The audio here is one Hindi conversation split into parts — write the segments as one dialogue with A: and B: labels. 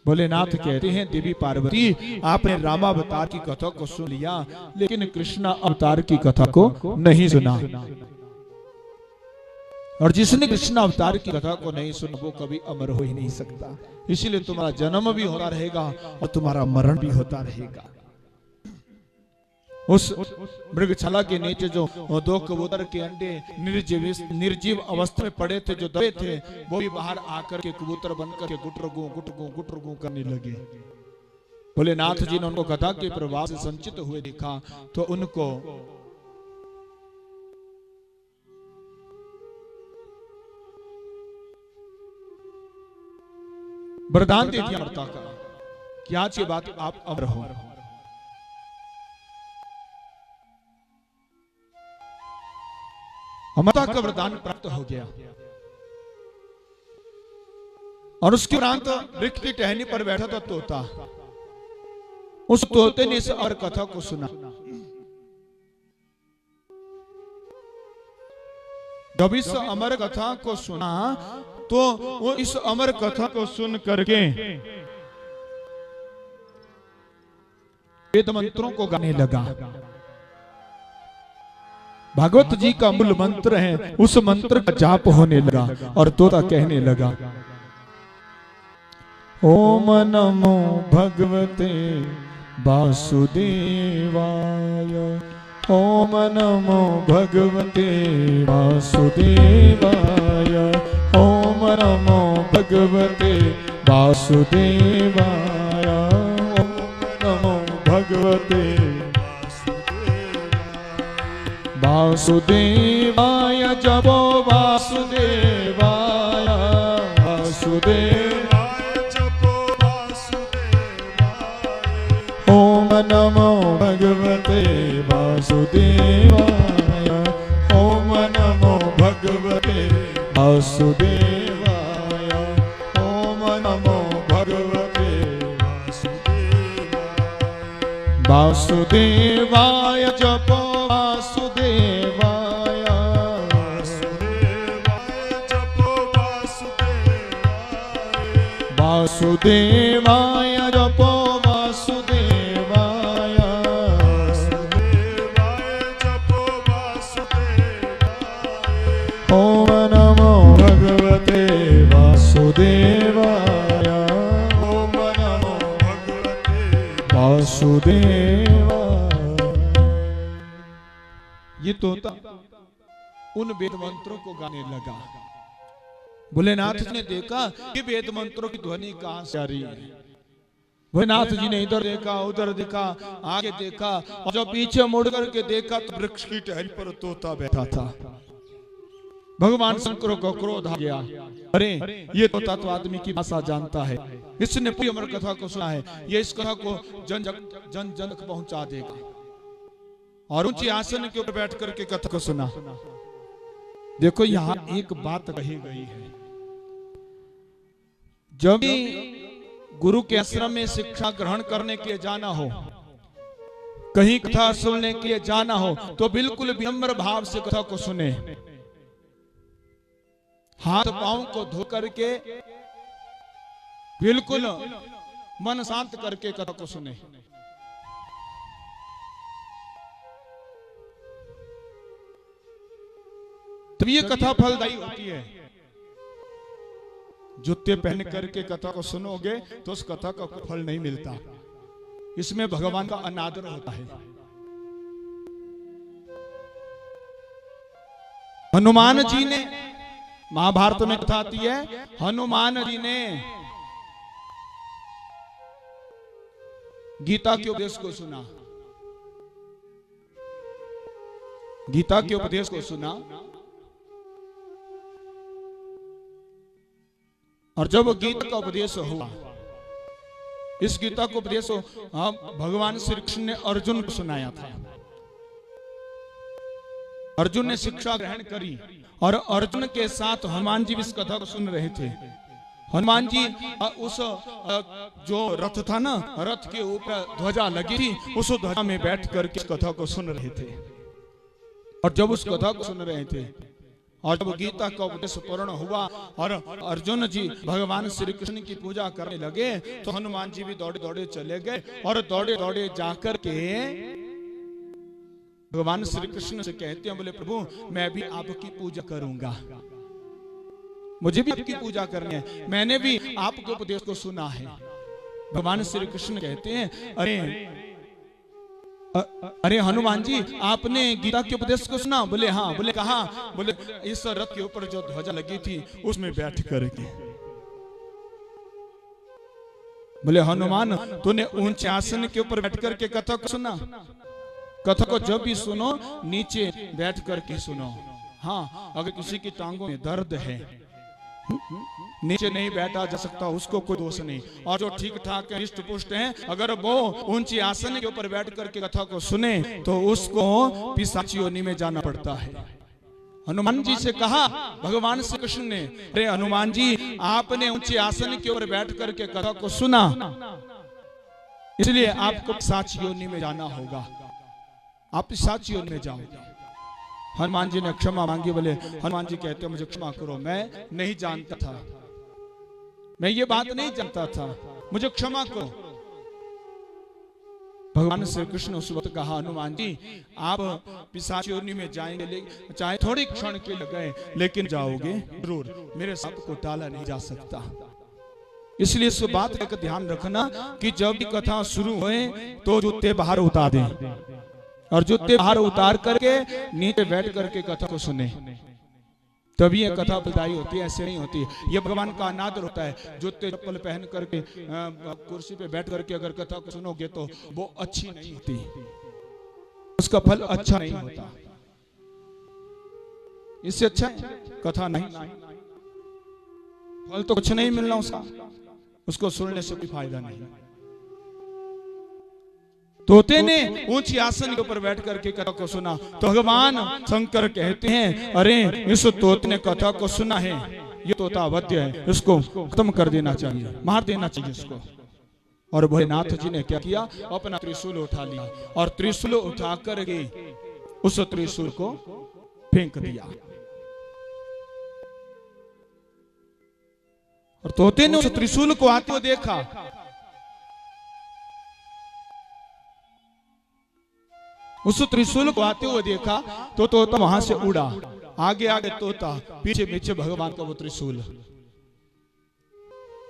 A: भोलेनाथ कहते हैं देवी पार्वती आपने रामावतार की कथा को सुन लिया लेकिन कृष्ण अवतार की कथा को नहीं सुना। और जिसने कृष्ण अवतार की कथा को नहीं सुना वो कभी अमर हो ही नहीं सकता। इसीलिए तुम्हारा जन्म भी होता रहेगा और तुम्हारा मरण भी होता रहेगा। उस मृगशाला के नीचे जो 2 कबूतर के अंडे निर्जीव अवस्था में पड़े थे, जो दबे थे, वो भी बाहर आकर के कबूतर बनकर के गुटरगू करने लगे। भोलेनाथ जी ने उनको कथा के प्रभाव से संचित हुए देखा तो उनको वरदान दे दिया अमरता का कि आज के बाद आप अमर हो। अमरता का वरदान प्राप्त हो गया और उसके उपरांत वृक्ष की टहनी पर बैठा था तोता। उस तोते ने इस और कथा को सुना। जब इस अमर कथा को सुना तो वो इस अमर कथा को सुन करके वेद मंत्रों को गाने लगा। भागवत जी का मूल मंत्र है, उस मंत्र का जाप होने लगा और तोता कहने लगा ओम नमो भगवते वासुदेवाय, ओम नमो भगवते वासुदेवाय, ओम नमो भगवते वासुदेवाय, ओम नमो भगवते वासुदेवाय। जपो वासुदेवाय वासुदेवाय, जपो वासुदेवाय। ओम नमो भगवते वासुदेवाय, ओम नमो भगवते वासुदेवाय, ओम नमो भगवते वासुदेवाय। जपो वासुदेवाय, जपो वासुदेवाय, जपो वासुदेवाय। ओम नमो भगवते वासुदेवाय, ओम नमो भगवते वासुदेवाय। ये तोता उन वेद मंत्रों को गाने लगा। भोलेनाथ जी ने देखा कि वेद मंत्रों की ध्वनि कहां से आ रही है। भोलेनाथ जी ने इधर देखा उधर देखा आगे देखा और जब पीछे मुड़ करके देखा तो वृक्ष की टहनी पर तोता बैठा था। भगवान शंकर को क्रोध आ गया, अरे ये तोता तो आदमी की भाषा जानता है, इसने पूरी अमर कथा को सुना है, ये इस कथा को जन जन तक पहुंचा देगा। और ऊंची आसन के ऊपर बैठ करके कथा को सुना। देखो यहां एक बात कही गई है, जब भी गुरु के आश्रम में शिक्षा ग्रहण करने के लिए जाना हो, कहीं कथा सुनने के लिए जाना हो तो बिल्कुल विनम्र भाव से कथा को सुने। हाथ पांव को धो करके बिल्कुल मन शांत करके कथा को सुने। तब ये कथा फलदायी होती है। जूते पहन करके कथा को सुनोगे तो उस कथा का फल नहीं मिलता, इसमें भगवान का अनादर होता है। हनुमान जी ने, महाभारत में कथा आती है, हनुमान जी ने गीता के उपदेश को सुना, गीता के उपदेश को सुना और जब गीता का उपदेश हुआ, इस गीता को उपदेश भगवान श्री कृष्ण ने अर्जुन को सुनाया था। अर्जुन ने शिक्षा ग्रहण करी और अर्जुन के साथ हनुमान जी भी इस कथा को सुन रहे थे। हनुमान जी उस जो रथ था ना, रथ के ऊपर ध्वजा लगी थी, उस ध्वजा में बैठ करके इस कथा को सुन रहे थे। और जब उस कथा को सुन रहे थे और जब गीता का उपदेश पूर्ण हुआ और अर्जुन जी भगवान श्री कृष्ण की पूजा करने लगे तो हनुमान जी भी दौड़े दौड़े चले गए और दौड़े दौड़े जाकर के भगवान श्री कृष्ण से कहते हैं, बोले प्रभु मैं भी आपकी पूजा करूंगा, मुझे भी आपकी पूजा करनी है, मैंने भी आपके उपदेश को सुना है। भगवान श्री कृष्ण कहते हैं, अरे हनुमान जी आपने गीता के उपदेश को सुना? बोले हाँ। बोले कहाँ? बोले इस रथ के ऊपर जो ध्वजा लगी थी उसमें बैठ करके। बोले हनुमान तूने ऊंचे आसन के ऊपर बैठ करके कथा को सुना? कथा को जब भी सुनो नीचे बैठ करके सुनो। हाँ, अगर किसी की टांगों में दर्द है, नीचे नहीं बैठा जा सकता, उसको कोई दोष नहीं। और जो ठीक ठाक हृष्ट पुष्ट है, अगर वो ऊंची आसन के ऊपर बैठ करके कथा को सुने तो उसको पिशाची योनि में जाना पड़ता है। हनुमान जी से कहा भगवान श्री कृष्ण ने, अरे हनुमान जी आपने ऊंचे आसन के ऊपर बैठ करके कथा को सुना, इसलिए आपको पिशाची योनि में जाना होगा, आप पिशाची योनि में जाओगे। हनुमान जी ने क्षमा मांगी। बोले हनुमान जी कहते मुझे क्षमा करो, मैं नहीं जानता था, मैं ये बात नहीं जानता था, मुझे क्षमा करो। भगवान श्री कृष्ण उस वक्त कहा, हनुमान जी आप पिशाच योनि में जाएंगे, चाहे थोड़ी क्षण के लिए गए, लेकिन जाओगे जरूर, मेरे सांप को टाला नहीं जा सकता। इसलिए इस बात का ध्यान रखना कि जब भी कथा शुरू होए तो जूते बाहर उतार दें और जूते बाहर उतार करके नीचे बैठ करके कथा को सुने, तभी ये कथा फलदायी होती है, ऐसे नहीं होती। ये भगवान का अनादर होता है। जूते चप्पल पहन करके कुर्सी पे बैठ करके अगर कथा को सुनोगे तो वो अच्छी नहीं होती, उसका फल अच्छा नहीं होता। इससे अच्छा कथा नहीं, फल तो कुछ नहीं मिलना उसको सुनने से कोई फायदा नहीं। तोते ने ऊंची आसन के ऊपर बैठ करके कथा को सुना तो भगवान शंकर कहते हैं, अरे इस तोते ने कथा को सुना है, ये तोता अवध्य है, इसको खत्म कर देना चाहिए, मार देना चाहिए इसको। और भोलेनाथ जी ने क्या किया, अपना त्रिशूल उठा लिया और त्रिशूल उठा करके उस त्रिशूल को फेंक दिया। और तोते ने उस त्रिशूल को आते हुए देखा, उस त्रिशूल को आते हुए देखा तो तोता वहां से उड़ा, आगे आगे तोता, पीछे पीछे भगवान का वो त्रिशूल,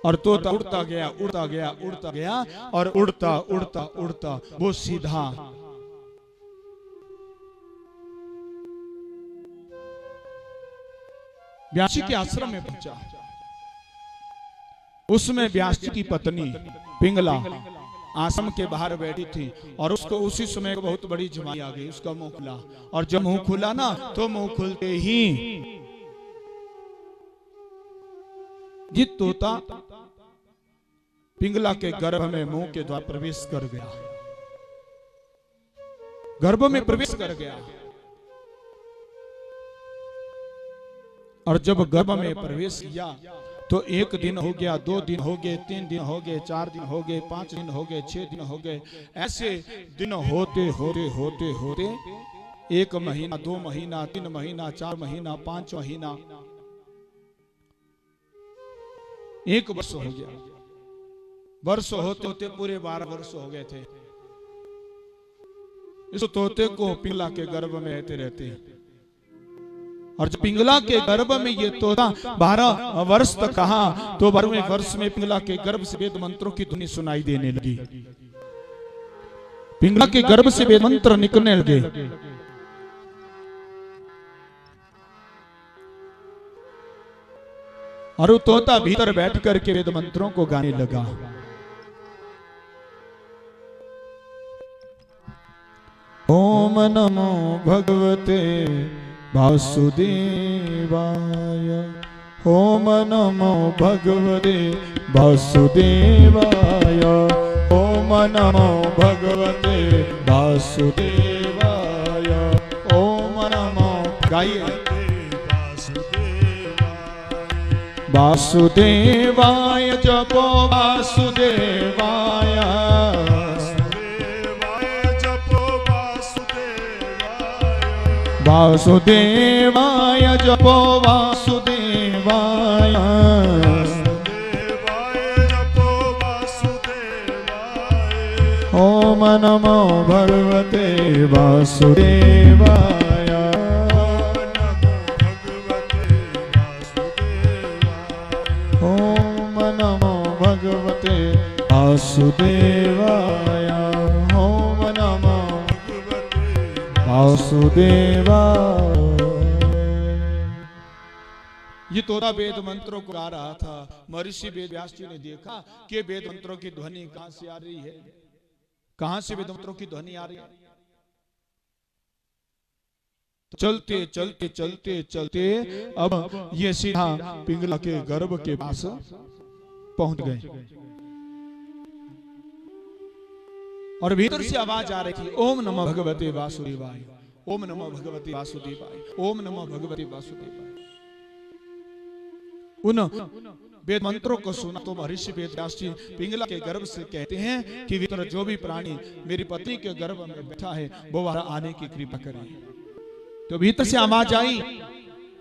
A: और तोता उड़ता गया उड़ता गया उड़ता गया और उड़ता उड़ता उड़ता वो सीधा व्यासी के आश्रम में पहुंचा। उसमें व्यासी की पत्नी पिंगला आश्रम के बाहर बैठी थी और उसको उसी समय बहुत बड़ी जमाई आ गई, उसका मुंह खुला, और जब मुंह खुला ना तो मुंह खुलते ही ये तोता पिंगला के गर्भ में मुंह के द्वारा प्रवेश कर गया, गर्भ में प्रवेश कर गया। और जब गर्भ में प्रवेश किया तो 1 दिन हो गया, 2 दिन हो गए, 3 दिन हो गए, 4 दिन हो गए, 5 दिन हो गए, 6 दिन हो गए। ऐसे दिन होते होते होते होते 1 महीना, 2 महीना, 3 महीना, 4 महीना, 5 महीना, 1 वर्ष हो गया। वर्ष होते होते पूरे 12 वर्ष हो गए थे। इस तोते को पिंगला के गर्भ में रहते रहते, और जब पिंगला के गर्भ में ये तोता 12 वर्ष तक कहा तो 12वें वर्ष में पिंगला के गर्भ से वेद मंत्रों की ध्वनि सुनाई देने लगी। पिंगला के गर्भ से वेद मंत्र निकलने लगे। और वो तोता भीतर बैठ करके वेद मंत्रों को गाने लगा। ओम नमो भगवते वासुदेवाय, ओम नमो भगवते वासुदेवाय, ओम नमो भगवते वासुदेवाय, ओम नमो गाइए वासुदेवाय जपो वासुदेवाय, वासुदेवाय जपो वासुदेवाय ओम नमो भगवते वासुदेवाय ओम नमो भगवते वासुदेवाय ओम नमो वासुदेवाय। ये तोरा वेद मंत्रों को गा रहा था। महर्षि वेद व्यास जी ने देखा कि वेद मंत्रों की ध्वनि कहां से आ रही है, कहां से वेद मंत्रों की ध्वनि आ रही है। चलते चलते चलते चलते अब ये सीधा पिंगला के गर्भ के पास पहुंच गए और भीतर से आवाज आ रही थी, ओम नमो भगवते वासुदेवाय ओम नमो भगवते वासुदेवाय ओम नमो भगवते वासुदेवाय। उन वेद मंत्रों को सुना तो महर्षि वेद व्यास जी पिंगला के गर्भ से कहते हैं कि भीतर जो भी प्राणी मेरी पत्नी के गर्भ में बैठा है वो वहां आने की कृपा करे। तो भीतर से आवाज आई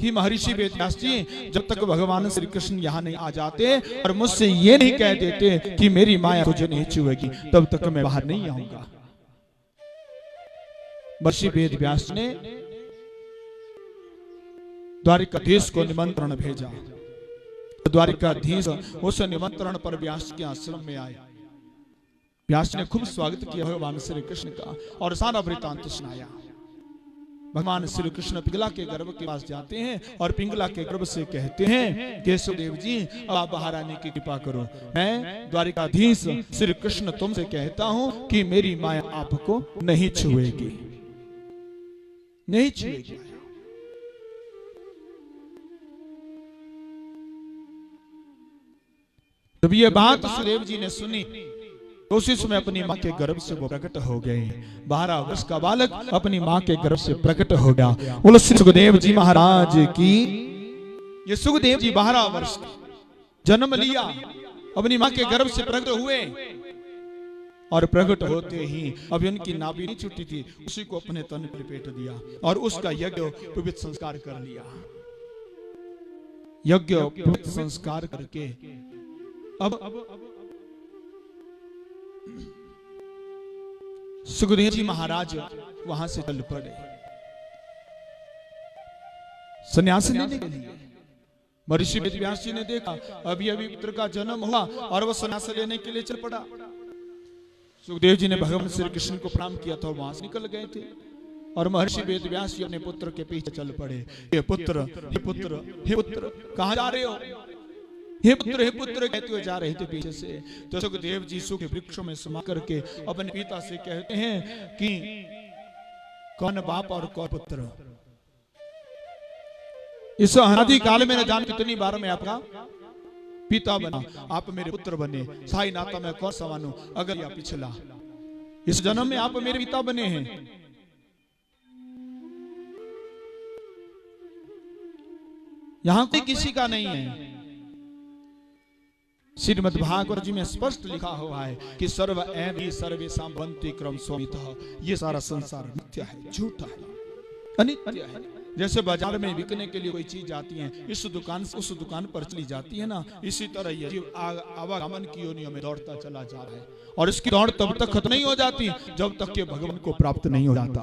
A: कि महर्षि वेद व्यास जी जब तक भगवान श्री कृष्ण यहाँ नहीं आ जाते और मुझसे ये नहीं कह देते कि मेरी माया तुझे नहीं छुएगी तब तक मैं बाहर नहीं आऊंगा। महर्षि वेद व्यास ने द्वारिकाधीश को निमंत्रण भेजा। द्वारिकाधीश उस निमंत्रण पर व्यास के आश्रम में आए। व्यास ने खूब स्वागत किया भगवान श्री कृष्ण का और सारा वृतांत सुनाया। भगवान श्री कृष्ण पिंगला के गर्भ के पास जाते हैं और पिंगला के गर्भ से कहते हैं केशवदेव जी आप बाहर आने की कृपा करो। मैं द्वारिकाधीश श्री कृष्ण तुमसे कहता हूं कि मेरी माया आपको नहीं छुएगी, नहीं छुएगी। जब ये बात सुदेव जी ने सुनी तो उसी समय अपनी माँ के गर्भ से वो प्रकट हो गए। 12 वर्ष का बालक अपनी माँ के गर्भ से प्रकट हो गया। बोलो श्री सुखदेव जी महाराज की। ये सुखदेव जी 12 वर्ष जन्म लिया, अपनी माँ के गर्भ से प्रकट हुए और प्रकट होते ही अभी उनकी नाभि नहीं छूटी थी, उसी को अपने तन पर लपेट दिया और उसका यज्ञ पवित्र संस्कार कर लिया। यज्ञ पवित्र संस्कार करके अब सुखदेव जी महाराज वहां से चल पड़े संन्यास लेने के लिए। महर्षि वेद व्यास जी ने देखा अभी अभी पुत्र का जन्म हुआ और वो संन्यास लेने के लिए चल पड़ा। सुखदेव जी ने भगवान श्री कृष्ण को प्रणाम किया था और वहां से निकल गए थे और महर्षि वेद व्यास जी अपने पुत्र के पीछे चल पड़े। हे पुत्र, हे पुत्र, हे पुत्र, कहां जा रहे हो? हे पुत्र कहते हुए जा रहे थे पीछे से। तो सुखदेव जी सूखे वृक्षों में समा करके अपने पिता से कहते हैं कि कौन बाप और कौन पुत्र। इस अनादि काल में न जान कितनी बार मैं आपका पिता बना, आप मेरे पुत्र बने। साई नाता में कौन सा मानूं, अगर या पिछला। इस जन्म में आप मेरे पिता बने हैं। यहां कोई किसी का नहीं है। श्रीमद् भागवत जी में स्पष्ट लिखा हुआ है कि सर्व एवं सर्वेषां भवन्ति क्रम स्वामितः। ये सारा संसार मिथ्या है, झूठा है, अनित्य है। जैसे बाजार में बिकने के लिए कोई चीज आती है, इस दुकान से उस दुकान पर चली जाती है ना, इसी तरह ये जीव आवागमन की योनियों में दौड़ता चला जा रहा है और इसकी दौड़ तब तक खत्म नहीं हो जाती जब तक कि भगवान को प्राप्त नहीं हो जाता।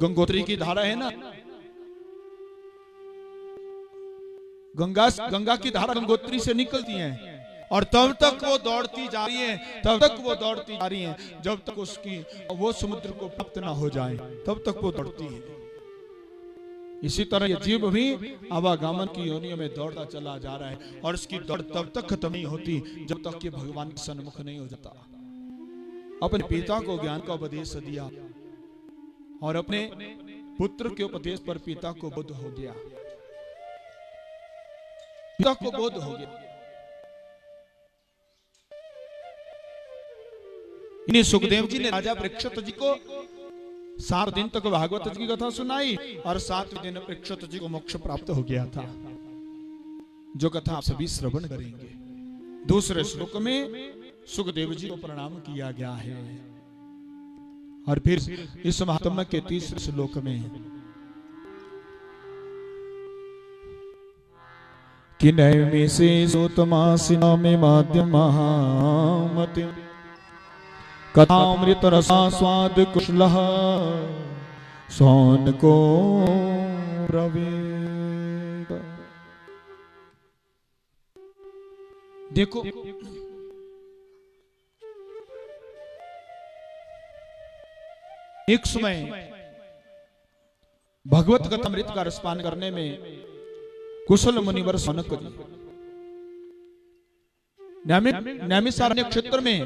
A: गंगोत्री की धारा है ना, गंगा की धारा गंगोत्री से निकलती है और तब तक वो दौड़ती जा रही है, तब तक वो दौड़ती जा रही है जब तक उसकी वो समुद्र को प्राप्त ना हो जाए, तब तक वो दौड़ती है। इसी तरह ये जीव भी आवागमन की योनियों में दौड़ता चला जा रहा है और इसकी दौड़ तब तक खत्म नहीं होती जब तक कि भगवान के सन्मुख नहीं हो जाता। अपने पिता को ज्ञान का उपदेश दिया और अपने पुत्र के उपदेश पर पिता को बोध हो गया, पिता को बोध हो गया। इन्हीं सुखदेव जी ने राजा परीक्षित जी को 7 दिन तक भागवत जी की कथा सुनाई और 7वें दिन परीक्षित जी को मोक्ष प्राप्त हो गया था, जो कथा आप सभी श्रवण करेंगे। दूसरे श्लोक में सुखदेव जी को प्रणाम किया गया है और फिर इस महात्मा के तीसरे श्लोक में कि नैमी से सोतमासिना में माध्यम महामति कथामृत रसा स्वाद कुशलः सौन को प्रवेग। देखो एक समय भगवत कथामृत का रसपान करने में कुशल मुनिवर सनक जी नैमिषारण्य क्षेत्र में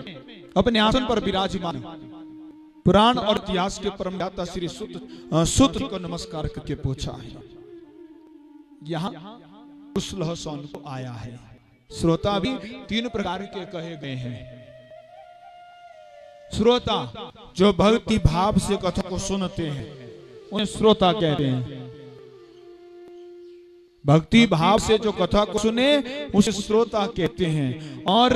A: अपने आसन पर विराजमान पुराण और इतिहास के परम ज्ञाता श्री सूत को नमस्कार करके पूछा है, यहाँ कुशल सौन को आया है। श्रोता भी तीन प्रकार के कहे गए हैं। श्रोता जो भक्ति भाव से कथा को सुनते हैं उन्हें श्रोता कहते हैं। भक्ति भाव से जो कथा को सुने उसे श्रोता कहते हैं। और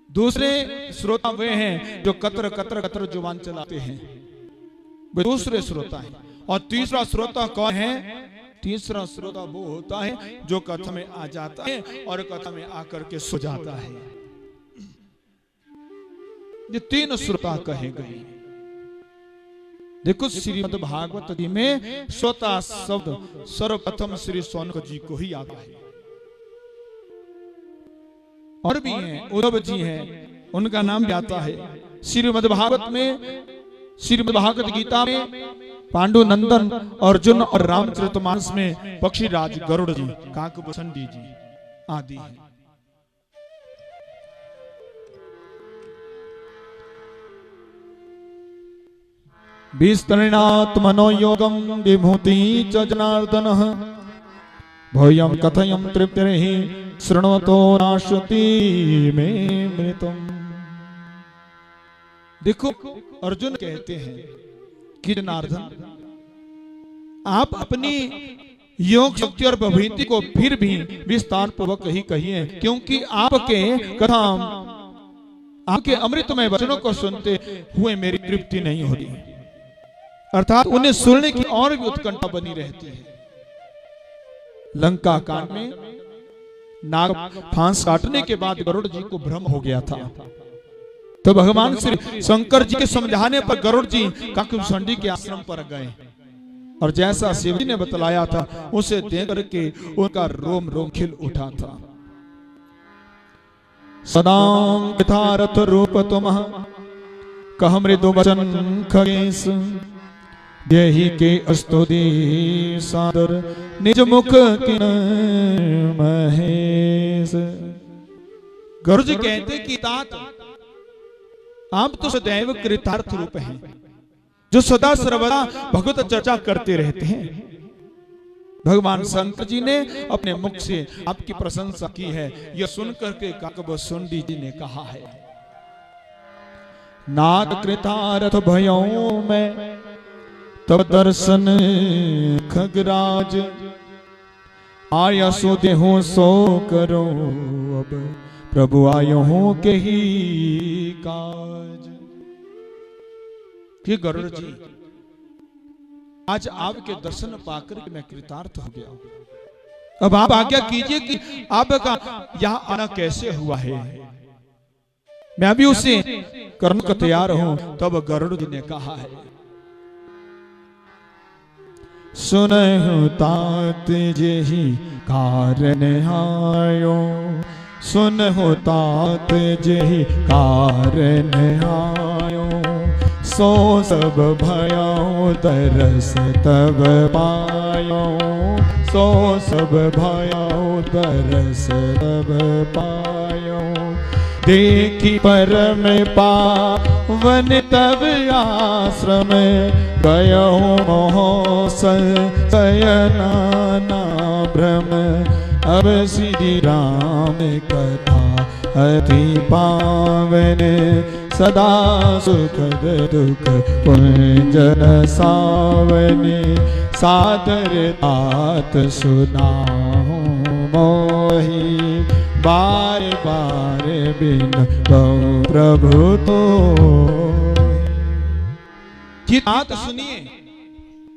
A: दूसरे श्रोता वे हैं जो कतर कतर कतर जुबान चलाते हैं, वे दूसरे श्रोता हैं। और तीसरा श्रोता कौन है? तीसरा श्रोता वो होता है जो कथा में आ जाता है और कथा में आकर के सो जाता है। ये तीन श्रोता कहे गए। देखो श्रीमद् भागवत जी में श्रोता शब्द सर्वप्रथम श्री सौनक जी को ही आता है। और भी हैं, उद्धव जी हैं, उनका नाम भी आता है। श्रीमद् भागवत में, श्रीमद् भागवत गीता में पांडु नंदन अर्जुन और रामचरितमानस में पक्षीराज गरुड़ जी, काकभूषणी जी आदि हैं। विस्तरणात्मनो योगम विभूति च जनार्दनः भूयं कथयं तृप्तिर्हि शृण्वतो नाश्यति मे मृतम्। देखो अर्जुन कहते हैं कि जनार्दन आप अपनी योग शक्ति और विभूति को फिर भी विस्तार पूर्वक ही कहिए, क्योंकि आपके कथा आपके अमृतमय वचनों को सुनते हुए मेरी तृप्ति नहीं हो रही। अर्थात उन्हें सुनने की और भी उत्कंठा बनी रहती है। लंका कांड में नाग फांस काटने के बाद गरुड़ जी को भ्रम हो गया था, तो भगवान श्री शंकर जी के समझाने पर गरुड़ जी काकभूषणी के आश्रम पर गए और जैसा शिव जी ने बतलाया था उसे देख करके उनका रोम रोम खिल उठा था। सदां यथारथ रूप तुमः कह मृदु वचन खगेश यही के अस्तुति सादर निज मुख किन महेश। गरुड़ जी कहते कि तात आप तो सदैव कृतार्थ रूप हैं, जो सदा सर्वदा भगवत चर्चा करते रहते हैं। भगवान शंकर जी ने अपने मुख से आपकी प्रशंसा की है, यह सुनकर के काकभूषणी जी ने कहा है, नाथ कृतार्थ भयों में तब दर्शन खगराज आया सो देहो सो करो अब प्रभु आयो हो के ही काज। कि गरुड़ जी आज आपके दर्शन पाकर मैं कृतार्थ हो गया। अब आप आज्ञा कीजिए कि आपका यहाँ आना कैसे हुआ है, मैं भी उसे करने को तैयार हूं। तब गरुड़ जी ने कहा है, सुनहु तात जेहि कारण आयो, सुनहु तात जेहि कारण आयो, सो सब भयो तरस तब पायो, सो सब भयो तरस तब पायो। देखी परम पावन तब आश्रम गयो मोह सयनाना भ्रम। अब श्री राम कथा अति पावन सदा सुखद दुख पुंजन सावनी। सादर तात सुनाऊं मोहि बार बार बिन प्रभु तो। ये बात सुनिए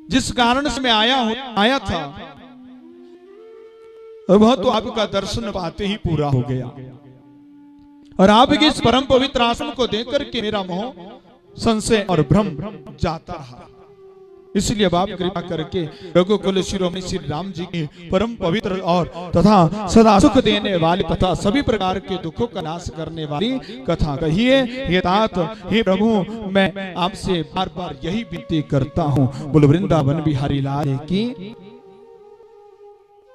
A: जिस कारण से मैं आया था, और वह तो आपका दर्शन पाते ही पूरा हो गया। और आपके इस परम पवित्र आश्रम को देख के मेरा मोह, संशय और भ्रम जाता रहा। इसलिए अब आप कृपा करके रघुकुल शिरोमणि श्री राम जी की परम पवित्र और तथा सदा सुख देने वाली तथा सभी प्रकार के दुखों का नाश करने वाली कथा कहिए। हे तात, हे प्रभु, मैं आपसे बार बार यही विनती करता हूँ। बोल वृंदावन बिहारी लाल की।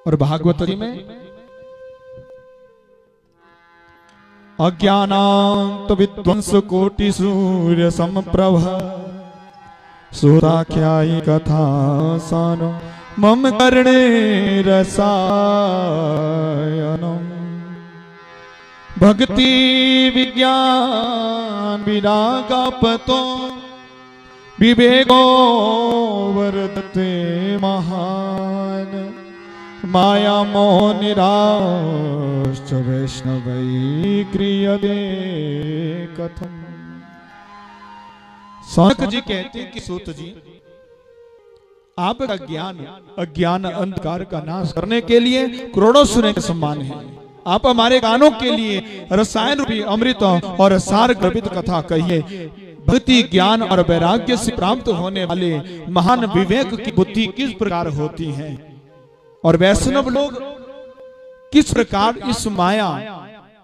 A: और भागवत जी में अज्ञानांत विध्वंस कोटि सूर्य समप्रभ सुराख्यायी कथा सानो मम कर्णे रसायनम भक्ति विज्ञान विरागापतो विवेको वर्तते महान माया मोह निराश्च वैष्णवै क्रियते कथम। सौनक जी कहते हैं कि सूत जी, आपका ज्ञान अज्ञान अंधकार का नाश करने के लिए करोड़ों सूर्य के समान है। आप हमारे कानों के लिए रसायन रूपी अमृत और सार गर्भित कथा कहिए। भक्ति ज्ञान और वैराग्य से प्राप्त होने वाले महान विवेक की बुद्धि किस प्रकार होती है और वैष्णव लोग किस प्रकार इस माया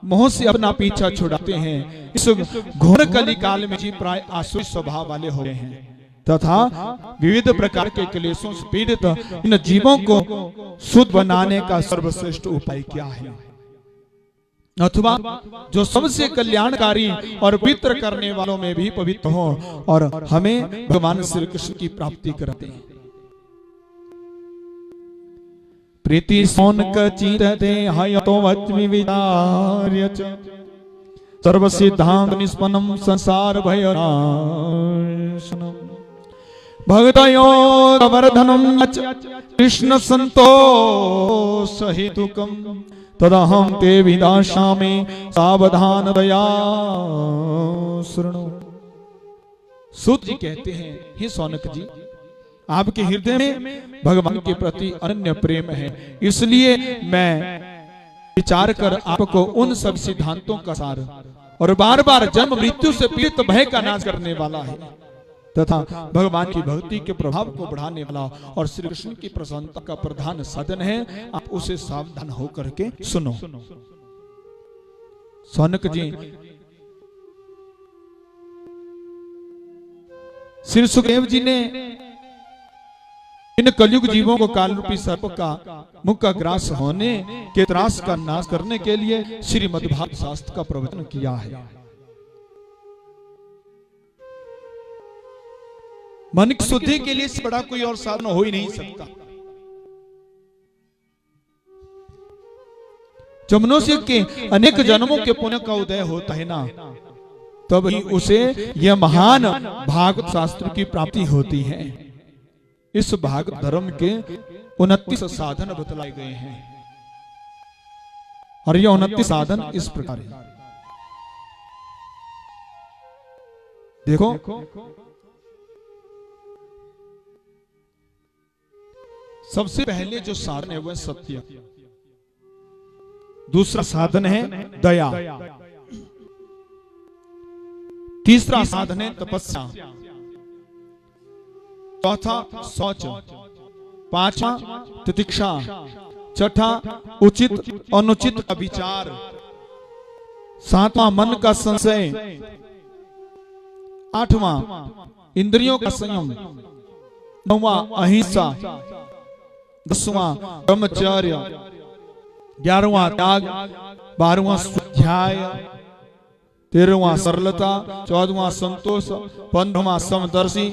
A: मोह से अपना पीछा छुड़ाते हैं। इस घोर कली काल में जी प्राय आसुरी स्वभाव वाले हो गए हैं तथा विविध प्रकार के क्लेशों से पीड़ित इन जीवों को शुद्ध बनाने का सर्वश्रेष्ठ उपाय क्या है, अथवा जो सबसे कल्याणकारी और पवित्र करने वालों में भी पवित्र हो और हमें भगवान श्री कृष्ण की प्राप्ति कराते हैं। प्रीति सौनक चीरते हयतो वच्मि विचार्य च सर्व सिद्धांत निष्पन्नम संसार भयनाशनम भक्तयो वर्धनम कृष्ण संतोष हेतुकम तदहं ते विदास्यामि सावधान दया शृणु। सूत जी कहते हैं, हे सौनक जी, आपके हृदय में भगवान के प्रति अनन्य प्रेम है, इसलिए मैं विचार कर आपको उन सब सिद्धांतों का सार और बार बार जन्म मृत्यु से पीड़ित भय का नाश करने वाला है तथा भगवान की भक्ति के प्रभाव को बढ़ाने वाला और श्री कृष्ण की प्रसन्नता का प्रधान साधन है। आप उसे सावधान होकर के सुनो। सौनक जी, श्री सुखदेव जी ने इन कलयुग जीवों को काल रूपी सर्प का मुख का ग्रास होने के त्रास का नाश करने के लिए श्रीमद् भागवत शास्त्र का प्रवचन किया है। मन की शुद्धि के लिए बड़ा कोई और साधन हो ही नहीं सकता। जब मनुष्य के अनेक जन्मों के पुण्य का उदय होता है ना, तब ही उसे यह महान भागवत शास्त्र की प्राप्ति होती है। इस भागवत धर्म के 29 साधन बतलाए गए हैं और यह 29 साधन इस प्रकार है। देखो, सबसे पहले जो साधन है वह सत्य, दूसरा साधन है दया, तीसरा साधन है तपस्या, चौथा शौच, पांचवा तितिक्षा, छठा उचित अनुचित का विचार, सातवां मन का संशय, आठवां इंद्रियों का संयम, नौवां अहिंसा, दसवां ब्रह्मचर्य, 11वां त्याग, 12वां स्वाध्याय, 13वां सरलता, 14वां संतोष, 15वां समदर्शी,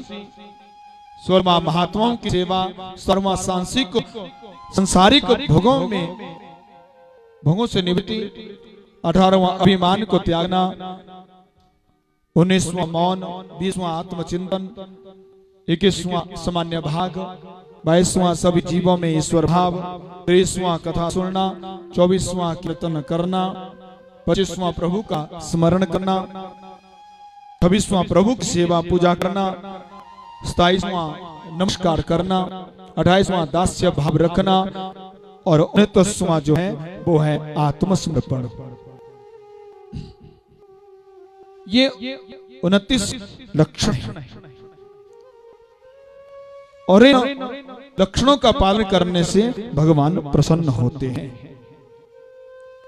A: 16वां महात्माओं की सेवा, 17वां सांसिक संसारिक भोगों से निवृत्ति, 18वां अभिमान को त्यागना, 19वां मौन, 20वां आत्मचिंतन, 21वां सामान्य भाग, 22वां सभी जीवों में ईश्वर भाव, 23वां कथा सुनना, 24वां कीर्तन करना, 25वां प्रभु का स्मरण करना, 26वां प्रभु की सेवा पूजा करना, 27वां नमस्कार करना, 28वां दास्य भाव रखना, और 29वां जो है वो है आत्मसमर्पण। ये 29 लक्षण है और इन लक्षणों का पालन करने से भगवान प्रसन्न होते हैं।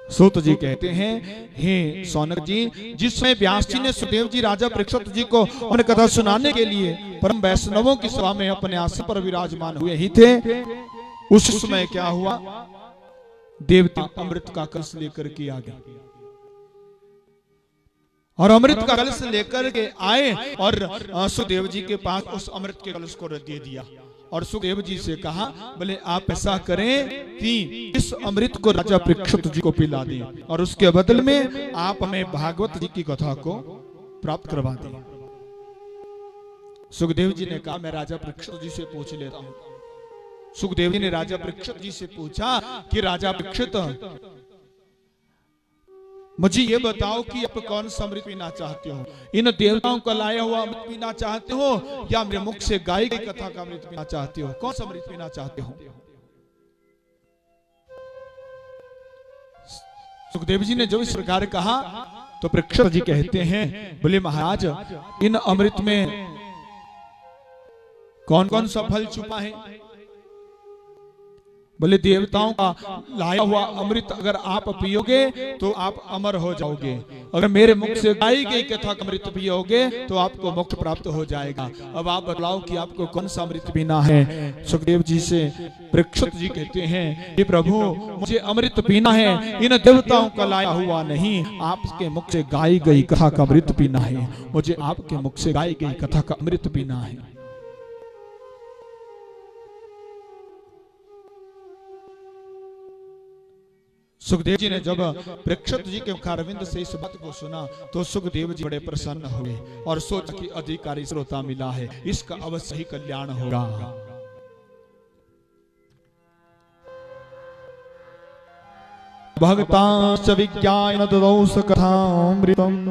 A: सूत जी कहते हैं, हे सौनक जी, जिसमें व्यास जी ने सुदेव जी राजा परीक्षित जी को अपनी कथा सुनाने के लिए परम वैष्णवों की सभा में अपने आसन पर विराजमान हुए ही थे, उस समय क्या हुआ, देवता अमृत का कलश लेकर के आ गए और अमृत का कलश लेकर के आए और सुदेव जी के पास उस अमृत के कलश को दे दिया और सुदेव जी से कहा, बोले आप ऐसा करें कि इस अमृत को राजा परीक्षित जी को पिला दें और उसके बदले में आप हमें भागवत जी की कथा को प्राप्त करवा दें। सुखदेव जी ने कहा, मैं राजा परीक्षित जी से पूछ लेता हूं। सुखदेव जी ने राजा परीक्षित जी से पूछा कि राजा परीक्षित, मुझे ये बताओ कि आप कौन सा अमृत पीना चाहते हो, इन देवताओं का लाया हुआ अमृत पीना चाहते हो या मेरे मुख से गाई गई कथा का अमृत पीना चाहते हो, कौन सा अमृत पीना चाहते हो? सुखदेव जी ने जब इस प्रकार कहा तो परीक्षित जी कहते हैं, बोले महाराज, इन अमृत में कौन कौन सा फल छुपा है? बोले देवताओं का लाया हुआ अमृत अगर आप पियोगे तो आप अमर हो जाओगे, अगर मेरे मुख से गाई गई कथा का अमृत पियोगे तो आपको मोक्ष प्राप्त हो जाएगा। अब आप बतलाओ कि आपको कौन सा अमृत पीना है? सुखदेव जी से परीक्षित जी कहते हैं, हे प्रभु, मुझे अमृत पीना है, इन देवताओं का लाया हुआ नहीं, आपके मुख से गाई गई कथा का अमृत पीना है, मुझे आपके मुख से गाई गई कथा का अमृत पीना है। सुखदेव जी ने जब परीक्षित जी के मुखारविंद से इस बात को सुना तो सुखदेव जी बड़े प्रसन्न हुए और सोचा कि अधिकारी श्रोता मिला है, इसका अवश्य ही कल्याण होगा। भक्तांश्च विज्ञाय ददौस कथामृतम्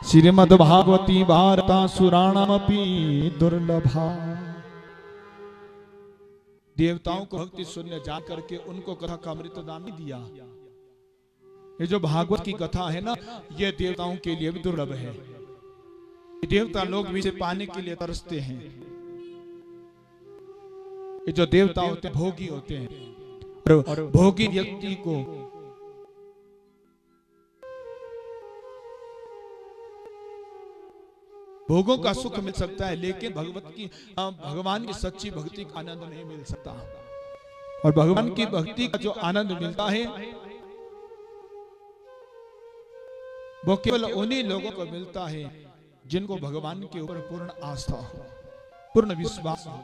A: श्रीमद्भागवती भारता सुराणामपि दुर्लभा। देवताओं को भक्ति शून्य जा करके उनको कथा का अमृत दान नहीं दिया। ये जो भागवत की कथा है ना, ये देवताओं के लिए भी दुर्लभ है। देवता लोग भी इसे पाने के लिए तरसते हैं। ये जो देवता होते हैं भोगी होते हैं और भोगी व्यक्ति को भोगों का सुख मिल सकता है, लेकिन भगवान की सच्ची भक्ति का आनंद नहीं मिल सकता। और भगवान की भक्ति का जो आनंद मिलता है वो केवल उन्हीं लोगों को मिलता है जिनको भगवान के ऊपर पूर्ण आस्था हो, पूर्ण विश्वास हो।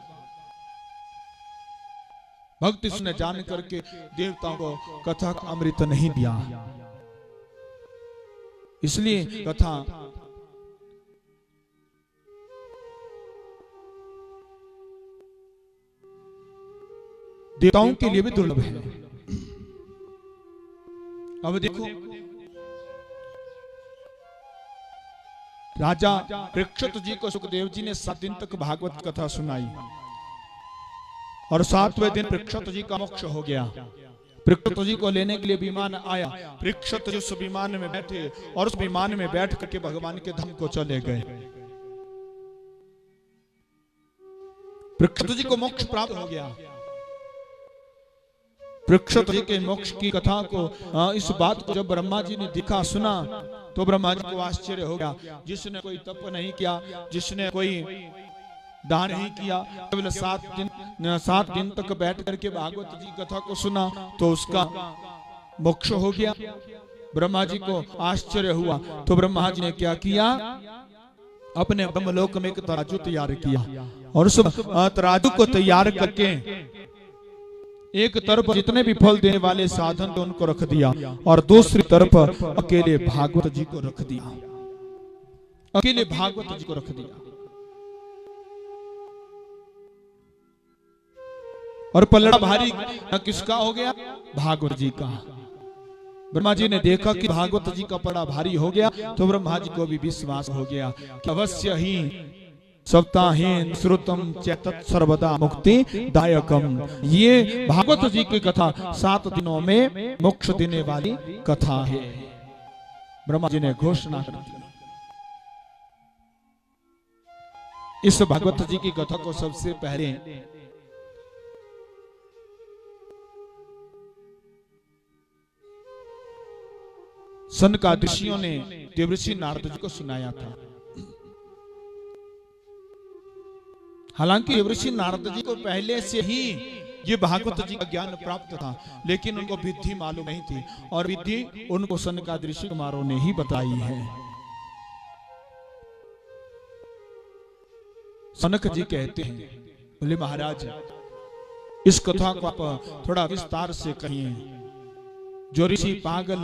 A: भक्ति सुने जान करके देवताओं को कथा का अमृत नहीं दिया, इसलिए कथा देवताओं के लिए भी दुर्लभ है। अब देखो, राजा परीक्षित जी को सुखदेव जी ने 7 दिन तक भागवत कथा सुनाई और 7वें दिन परीक्षित जी का मोक्ष हो गया। परीक्षित जी को लेने के लिए विमान आया, परीक्षित जी उस विमान में बैठे और उस विमान में बैठ करके भगवान के धाम को चले गए। परीक्षित जी को मोक्ष प्राप्त हो गया। परीक्षित जी के मोक्ष की कथा को, इस बात को जब ब्रह्मा जी ने दिखा सुना तो ब्रह्मा जी को आश्चर्य हो गया। जिसने कोई तप नहीं किया, जिसने कोई दान नहीं किया, केवल 7 दिन तक बैठ करके भागवत जी कथा को सुना तो उसका मोक्ष हो गया। ब्रह्मा जी को आश्चर्य हुआ तो ब्रह्मा जी ने क्या किया, अपने ब्रह्मलोक में एक तराजू तैयार किया और उस तराजू को तैयार करके एक तरफ जितने भी फल देने वाले साधन थे उनको रख दिया और दूसरी तरफ अकेले भागवत जी को रख दिया, अकेले भागवत जी को रख दिया। और पलड़ा भारी किसका हो गया? भागवत जी का। ब्रह्मा जी ने देखा कि भागवत जी का पलड़ा भारी हो गया तो ब्रह्मा जी को भी विश्वास हो गया कि अवश्य ही सप्ताहेन श्रुतम चेतत सर्वदा मुक्ति दायकम। ये भागवत जी की कथा 7 दिनों में मोक्ष देने वाली कथा है। ब्रह्मा जी ने घोषणा कर दी। इस भागवत जी की कथा को सबसे पहले सनकादिशियों ने देवर्षि नारद जी को सुनाया था। हालांकि देवर्षि नारद जी को पहले से ही ये भागवत जी का ज्ञान प्राप्त था, लेकिन उनको विधि मालूम नहीं थी और विधि उनको सनकादिशी कुमारों ने ही बताई है। सनक जी कहते हैं, बोले महाराज इस कथा को आप थोड़ा विस्तार से कहिए। जो ऋषि पागल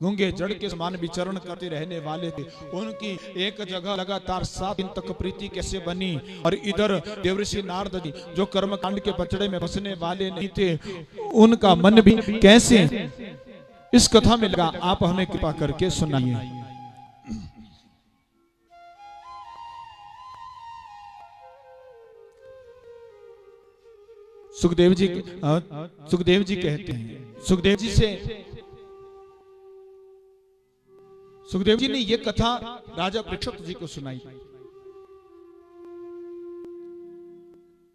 A: गूंगे जड़ के समान विचरण करते रहने वाले थे, उनकी एक जगह लगातार 7 दिन तक प्रीति कैसे बनी। और इधर देवर्षि नारद जी जो कर्मकांड के पचड़े में फंसने वाले नहीं थे, उनका मन भी कैसे इस कथा में लगा। आप हमें कृपा करके सुनाइए। सुखदेव जी कहते हैं, सुखदेव जी ने यह कथा राजा परीक्षित जी को सुनाई।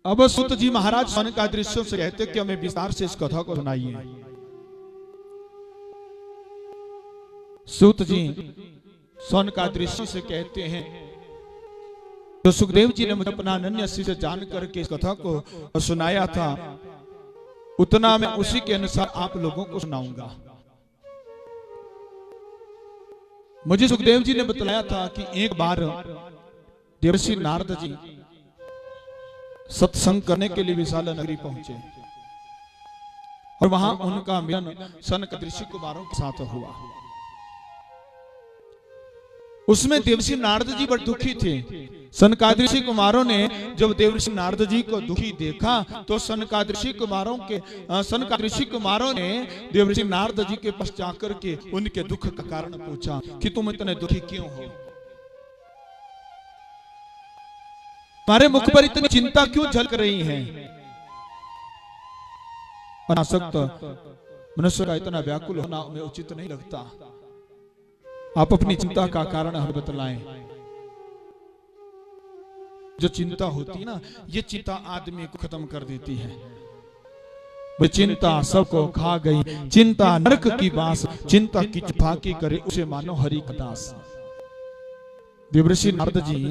A: अब सुत जी महाराज सनकादिशियों से कहते कि हमें विस्तार से इस कथा को सुनाइए। सुत जी सनकादिशियों से कहते हैं, तो सुखदेव जी ने मुझे अपना अनन्य शिष्य जान करके इस कथा को सुनाया था, उतना मैं उसी के अनुसार आप लोगों को सुनाऊंगा। मुझे सुखदेव जी ने बतलाया था कि एक बार देवर्षि नारद जी सत्संग करने के लिए विशाला नगरी पहुंचे और वहां उनका मिलन सनकादिशी कुमारों के साथ हुआ। उसमें देवर्षि नारद जी बड़े दुखी थे। सनकादिशी कुमारों ने जब देवर्षि नारद जी को दुखी देखा तो सनकादिशी कुमारों ने देवर्षि नारद जी के पास जाकर के उनके दुख का कारण पूछा कि तुम इतने दुखी क्यों हो, तुम्हारे मुख पर इतनी चिंता क्यों झलक रही है। अनासक्त मनुष्य का इतना व्याकुल होना हमें उचित नहीं लगता। आप अपनी चिंता का कारण हमें बतलाएं। जो चिंता होती है ना, ये चिंता आदमी को खत्म कर देती है। वो चिंता सबको खा गई, चिंता नरक की बास, चिंता की फाकी करे उसे मानो हरि का दास। देवर्षि नारद जी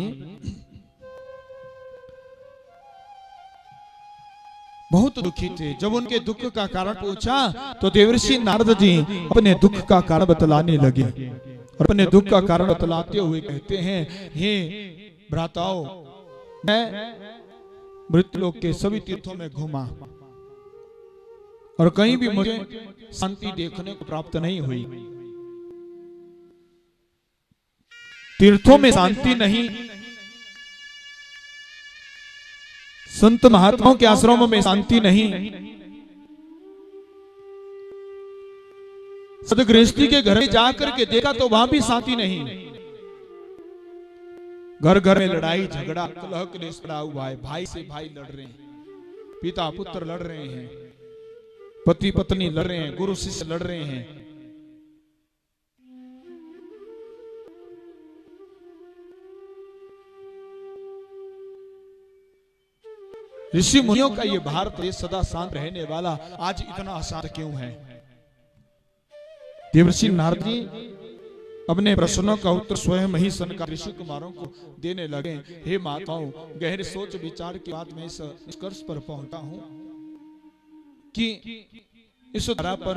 A: बहुत दुखी थे। जब उनके दुख का कारण पूछा तो देवर्षि नारद जी अपने दुख का कारण बतलाने लगे और अपने दुख का कारण बतलाते हुए कहते हैं, हे भ्राताओं, मैं मृत्युलोक के सभी तीर्थों में घूमा और कहीं भी मुझे शांति देखने को प्राप्त नहीं हुई। तीर्थों में शांति नहीं, संत महात्माओं के आश्रमों में शांति नहीं, सदगृहस्थी के घर में जाकर के देखा तो वहां भी शांति नहीं। घर घर में लड़ाई झगड़ा कलह क्लेश पड़ा हुआ है। भाई से भाई लड़ रहे हैं, पिता पुत्र लड़ रहे हैं, पति पत्नी लड़ रहे हैं, गुरु शिष्य लड़ रहे हैं। ऋषि मुनियों का ये भारत देश सदा शांत रहने वाला आज इतना अशांत क्यों है। देवर्षि नारद जी अपने प्रश्नों का उत्तर स्वयं ही सनकादिशी कुमारों को देने लगे। हे माताओं, गहरे सोच विचार के बाद मैं इस निष्कर्ष पर पहुंचा हूं कि इस धरा पर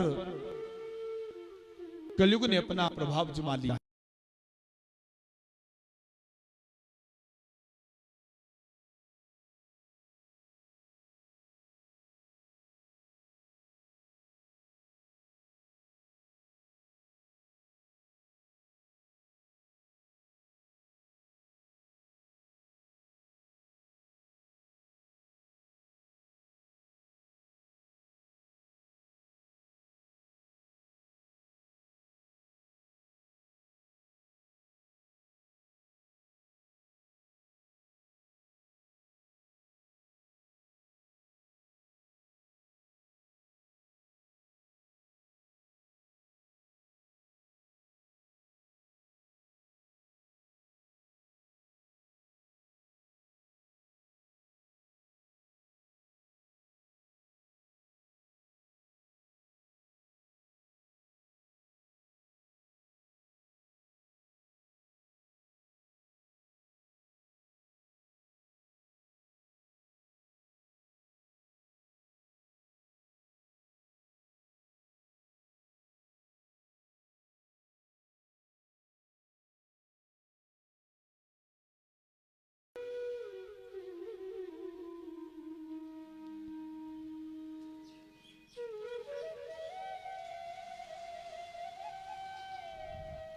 A: कलयुग ने अपना प्रभाव जमा लिया।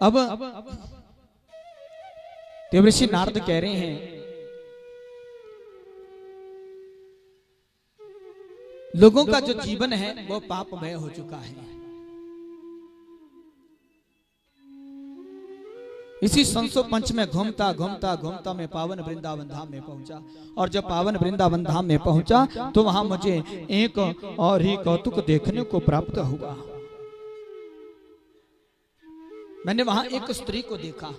B: अब देवर्षि नारद कह रहे हैं, लोगों का जो जीवन है वो पापमय हो चुका है। इसी 505 में घूमता घूमता घूमता मैं पावन वृंदावन धाम में पहुंचा, और जब पावन वृंदावन धाम में पहुंचा तो वहां मुझे एक और ही कौतुक देखने को प्राप्त हुआ। मैंने वहां एक स्त्री को देखा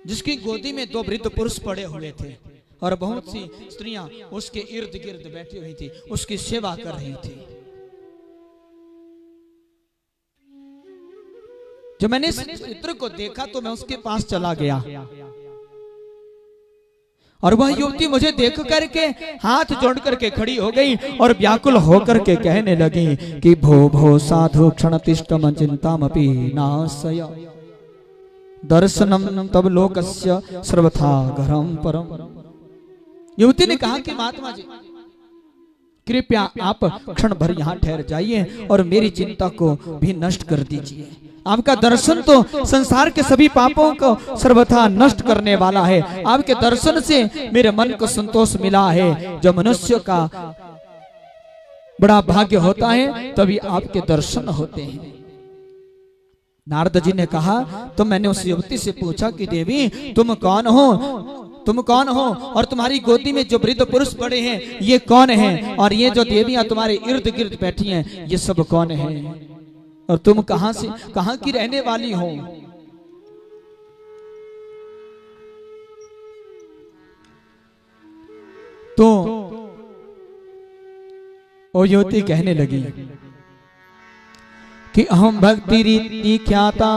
B: जिसकी गोदी में 2 वृद्ध पुरुष पड़े हुए थे और बहुत सी स्त्रियां उसके इर्द गिर्द बैठी हुई थी, उसकी सेवा कर रही थी। जब मैंने इस चित्र को देखा तो मैं उसके पास चला गया और वह युवती मुझे देख करके हाथ जोड़ करके खड़ी हो गई और व्याकुल होकर के कहने लगी कि भो भो साधु क्षण तिष्ठम चिंतामपि नाशय दर्शनम तब लोकस्य सर्वथा घरम परम। युवती ने कहा कि महात्मा जी कृपया आप क्षण भर यहाँ ठहर जाइए और मेरी चिंता को भी नष्ट कर दीजिए। आपका दर्शन तो संसार के सभी पापों को सर्वथा नष्ट करने वाला है। आपके दर्शन से मेरे मन को संतोष मिला है। जो मनुष्य का बड़ा भाग्य होता है तभी आपके दर्शन होते हैं। नारद जी ने कहा तो मैंने उस युवती से पूछा कि देवी तुम कौन हो, तुम कौन हो और तुम्हारी गोदी में जो वृद्ध पुरुष पड़े हैं ये कौन हैं, और ये जो देवियां तुम्हारे इर्द गिर्द बैठी हैं ये सब कौन हैं, और तुम कहां की रहने वाली हो। तो वो युवती कहने लगी कि अहम भक्ति रीति ख्याता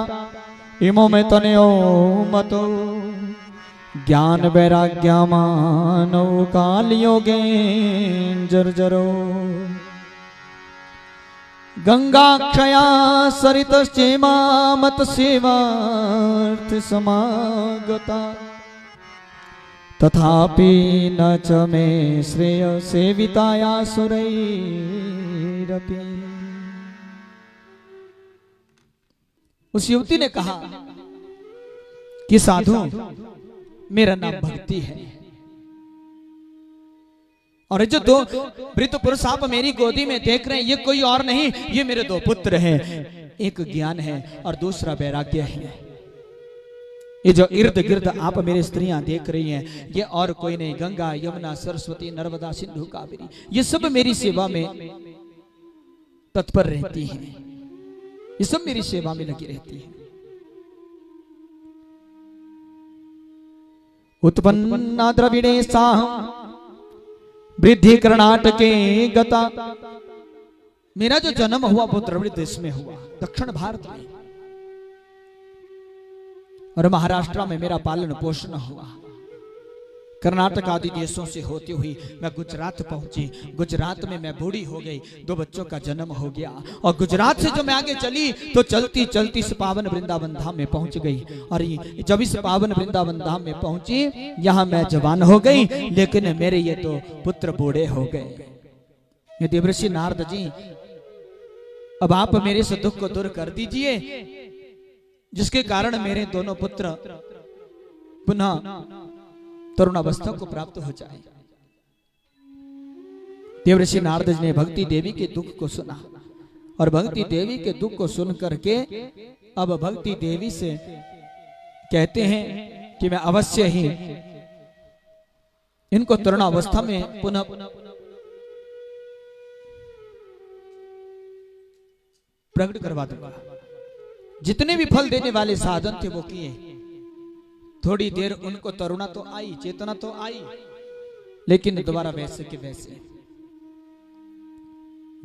B: इमो में तनयो मतो ज्ञान वैराग्यमानो काल योगे जर्जरो गंगा क्षया सरितश्चेमा मत सेवार्थ समागता तथापि न च मे श्रेय सेविताया सुरैरपि। उस युवती ने कहा कि साधु मेरा नाम भक्ति है और ये जो 2 वृद्ध पुरुष आप मेरी गोदी में देख रहे हैं ये कोई और नहीं, ये मेरे 2 पुत्र हैं। एक ज्ञान है और दूसरा वैराग्य है। ये जो इर्द गिर्द आप मेरी स्त्रियां देख रही हैं ये और कोई नहीं, गंगा यमुना सरस्वती नर्मदा सिंधु कावेरी ये सब मेरी सेवा में तत्पर रहती हैं, ये सब मेरी सेवा में लगी रहती है। उत्पन्ना द्रविड़े साहम वृद्धि कर्नाटके गता। मेरा जो जन्म हुआ वो द्रविड़ देश में हुआ, दक्षिण भारत में, और महाराष्ट्र में मेरा पालन पोषण हुआ। कर्नाटक आदि देशों से होती हुई मैं गुजरात पहुंची। गुजरात में मैं बूढ़ी हो गई, 2 बच्चों का जन्म हो गया, और गुजरात से जो मैं आगे चली तो चलती चलती इस पावन वृंदावन धाम में पहुंच गई। और जब इस पावन वृंदावन धाम में पहुंची यहाँ मैं जवान हो गई, लेकिन मेरे ये तो पुत्र बूढ़े हो गए। ये देवर्षि नारद जी अब आप मेरे से दुख को दूर कर दीजिए जिसके कारण मेरे दोनों पुत्र पुनः तरुणावस्था को प्राप्त हो जाए। देवर्षि नारद जी ने भक्ति देवी के दुख को सुना और भक्ति देवी के दुख को सुन करके अब भक्ति देवी से कहते हैं कि मैं अवश्य ही इनको तरुणावस्था में पुनः प्रकट करवा दूंगा। जितने भी फल देने वाले साधन थे वो किए। थोड़ी देर उनको तरुणा तो आई, चेतना तो आई, लेकिन दोबारा वैसे के वैसे।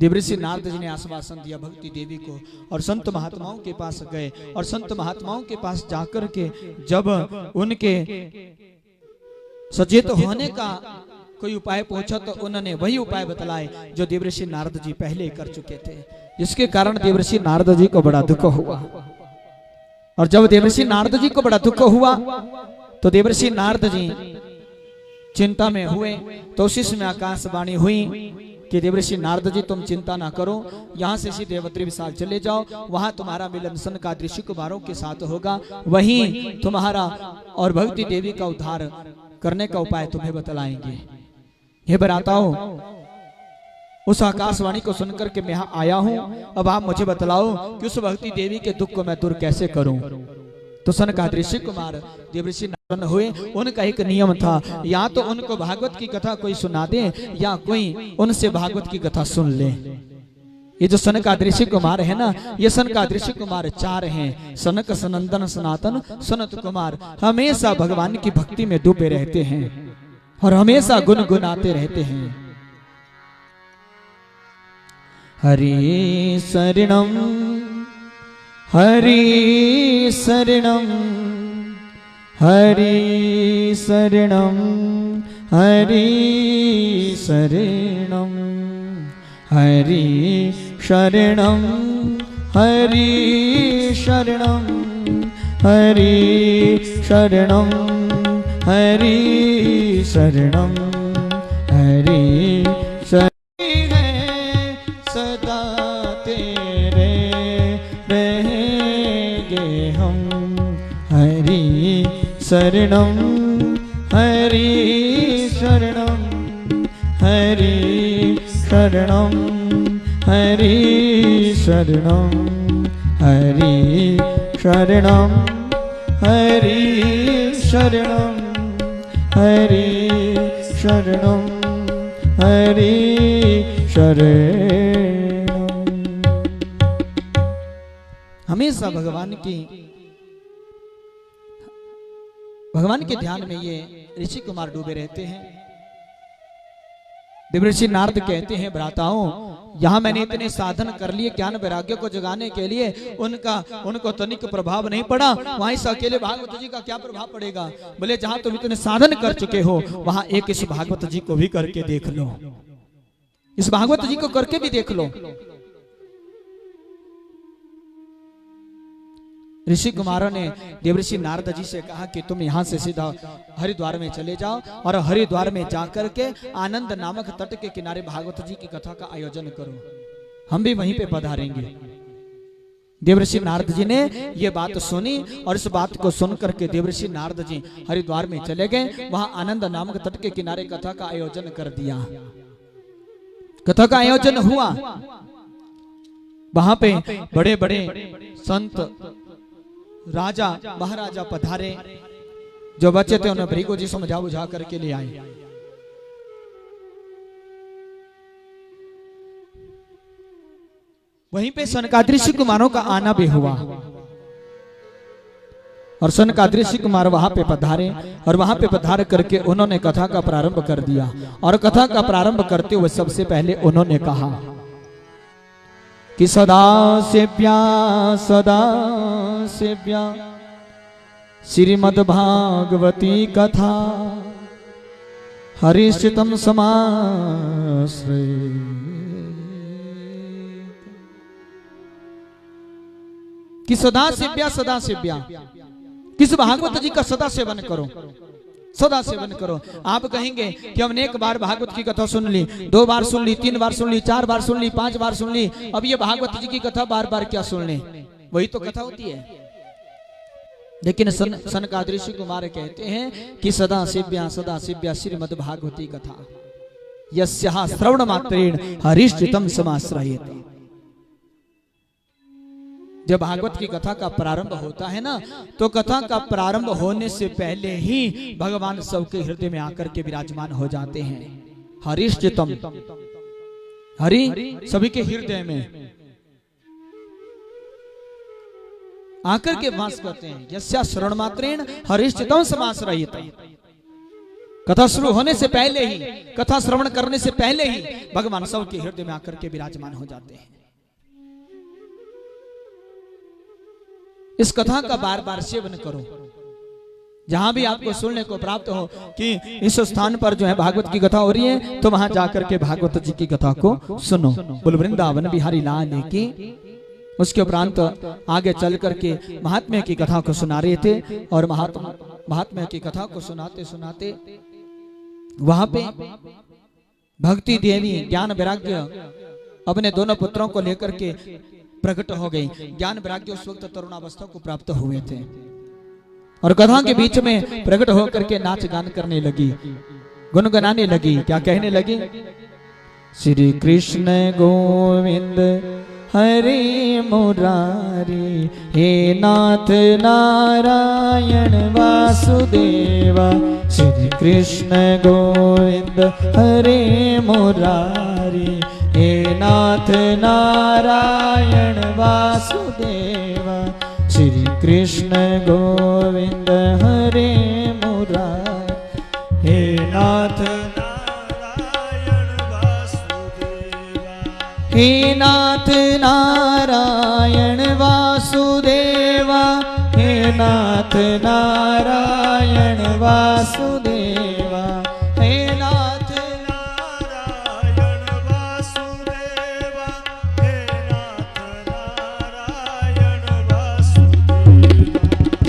B: देवर्षि नारद जी ने आश्वासन दिया भक्ति देवी को और संत महात्माओं के पास गए, और संत महात्माओं के पास जाकर के जब उनके सचेत होने का कोई उपाय पूछा तो उन्होंने वही उपाय बतलाए जो देवर्षि नारद जी पहले कर चुके थे, जिसके कारण देवर्षि नारद जी को बड़ा दुख हुआ। और जब देवर्षि नारद जी को बड़ा दुख हुआ तो देवर्षि नारद जी चिंता में हुए। तो उसी समय आकाशवाणी हुई कि देवर्षि नारद जी तुम चिंता ना करो, यहाँ से सीधे देवद्री विशाल चले जाओ, वहां तुम्हारा मिलन सनकादिक ऋषि कुमारों के साथ होगा, वहीं तुम्हारा और भक्ति देवी का उद्धार करने का उपाय तुम्हें बतलाएंगे। हे बराताओ, उस आकाशवाणी को सुनकर के मैं यहाँ आया हूँ, अब आप मुझे बतलाओ कि उस भक्ति देवी के दुख को मैं दूर कैसे करूं। तो सनकादिक ऋषि कुमार देवर्षि नारद हुए, उनका एक नियम था, या तो उनको भागवत की कथा कोई सुना दे या कोई उनसे भागवत की कथा सुन ले। ये जो सनकादिक ऋषि कुमार है ना, ये सनकादिक ऋषि कुमार चार हैं, सनक सनंदन सनातन सनत कुमार, हमेशा भगवान की भक्ति में डूबे रहते हैं और हमेशा गुनगुनाते रहते हैं। हरि शरणम हरि शरणम हरि शरणम हरि शरणम हरि शरणम हरि शरणम हरि शरणम हरि शरणम हरि शरण है सदा तेरे रहेंगे हम। हरि शरणम हरि शरणम हरि शरणम हरि शरणम हरि शरणम हरि शरणम हरि शरणम हरि शरणम। हमेशा भगवान के ध्यान में ये ऋषि कुमार डूबे रहते हैं। देवर्षि नारद कहते हैं, भ्राताओं, यहाँ मैंने इतने साधन कर लिए ज्ञान वैराग्य को जगाने के लिए, उनको तनिक प्रभाव नहीं पड़ा, वहीं से अकेले भागवत जी का क्या प्रभाव पड़ेगा। बोले जहां तुम इतने साधन कर चुके हो, वहां एक इस भागवत जी को भी करके देख लो, इस भागवत जी को करके भी देख लो। ऋषि कुमारों ने देवर्षि नारद जी से कहा कि तुम यहाँ से सीधा हरिद्वार में चले जाओ और हरिद्वार में जाकर के आनंद नामक तट के किनारे भागवत जी की कथा का आयोजन करो, हम भी वहीं पे पधारेंगे। देवर्षि नारद जी ने ये बात सुनी और इस बात को सुन करके देवर्षि नारद जी हरिद्वार में चले गए, वहां आनंद नामक तट के किनारे कथा का आयोजन कर दिया। कथा का आयोजन हुआ, वहां पे बड़े बड़े संत राजा महाराजा पधारे, जो बच्चे थे उन्हें भृगु जी समझा बुझा करके ले आए। वहीं पे सनकादिक ऋषि कुमारों का आना भी हुआ और सनकादिक ऋषि कुमार वहां पे पधारे और वहां पे पधार करके उन्होंने कथा का प्रारंभ कर दिया। और कथा का प्रारंभ करते हुए सबसे पहले उन्होंने कहा कि सदा सेव्या श्रीमद् भागवती कथा हरिश्चितम समाश्रय। कि सदा सेव्या किस भागवत जी का सदा सेवन करो, सदा सेवन करो। आप कहेंगे कि हमने एक बार भागवत की कथा सुन ली, 2 बार सुन ली, 3 बार सुन ली, 4 बार सुन ली, 5 बार सुन ली, अब ये भागवत जी की कथा बार बार क्या सुन ले, वही तो कथा होती है। लेकिन सनकादिक ऋषि कुमार कहते हैं कि सदा सेव्या श्रीमद् भागवती कथा यस्याः श्रवण मात्रेण हरिश्चितम समाश्रयेत। जब भागवत की कथा का प्रारंभ होता है ना, तो कथा का प्रारंभ होने से पहले ही भगवान सबके हृदय में आकर के विराजमान हो जाते हैं। हरिश्चितम, हरि सभी के हृदय में आकर के वास करते हैं। यस्या श्रवण मात्रेण हरिश्चितम समाश्रयेत। कथा शुरू होने से पहले ही, कथा श्रवण करने से पहले ही भगवान सबके हृदय में आकर के विराजमान हो जाते हैं। इस कथा का बार बार सेवन करो। जहां भी आपको सुनने को प्राप्त हो कि इस स्थान पर जो है भागवत की कथा हो रही है, तो वहां जाकर के भागवत जी की कथा को सुनो। बोल वृंदावन बिहारी लाल की। उसके उपरांत आगे चल करके महात्म्य की कथा को सुना रहे थे और महात्म्य की कथा को सुनाते सुनाते वहां पे भक्ति देवी ज्ञान वैराग्य अपने दोनों पुत्रों को लेकर के प्रकट हो गई। ज्ञान वैराग्य उस वक्त तरुणावस्था को प्राप्त हुए थे और कथा के बीच में प्रकट होकर के नाच गान करने लगी, गुनगुनाने लगी। क्या कहने लगी? श्री कृष्ण गोविंद हरे मुरारी, हे नाथ नारायण वासुदेवा। श्री कृष्ण गोविंद हरे मुरारी, हे नाथ नारायण वासुदेवा। श्री कृष्ण गोविंद हरे मुरारी, हे नाथ हे नाथ नारायण वासुदेवा, हे नाथ नारायण वासुदेवा, हे नाथ नारायण वासुदेवा, हे नाथ नारायण वासुदेवा।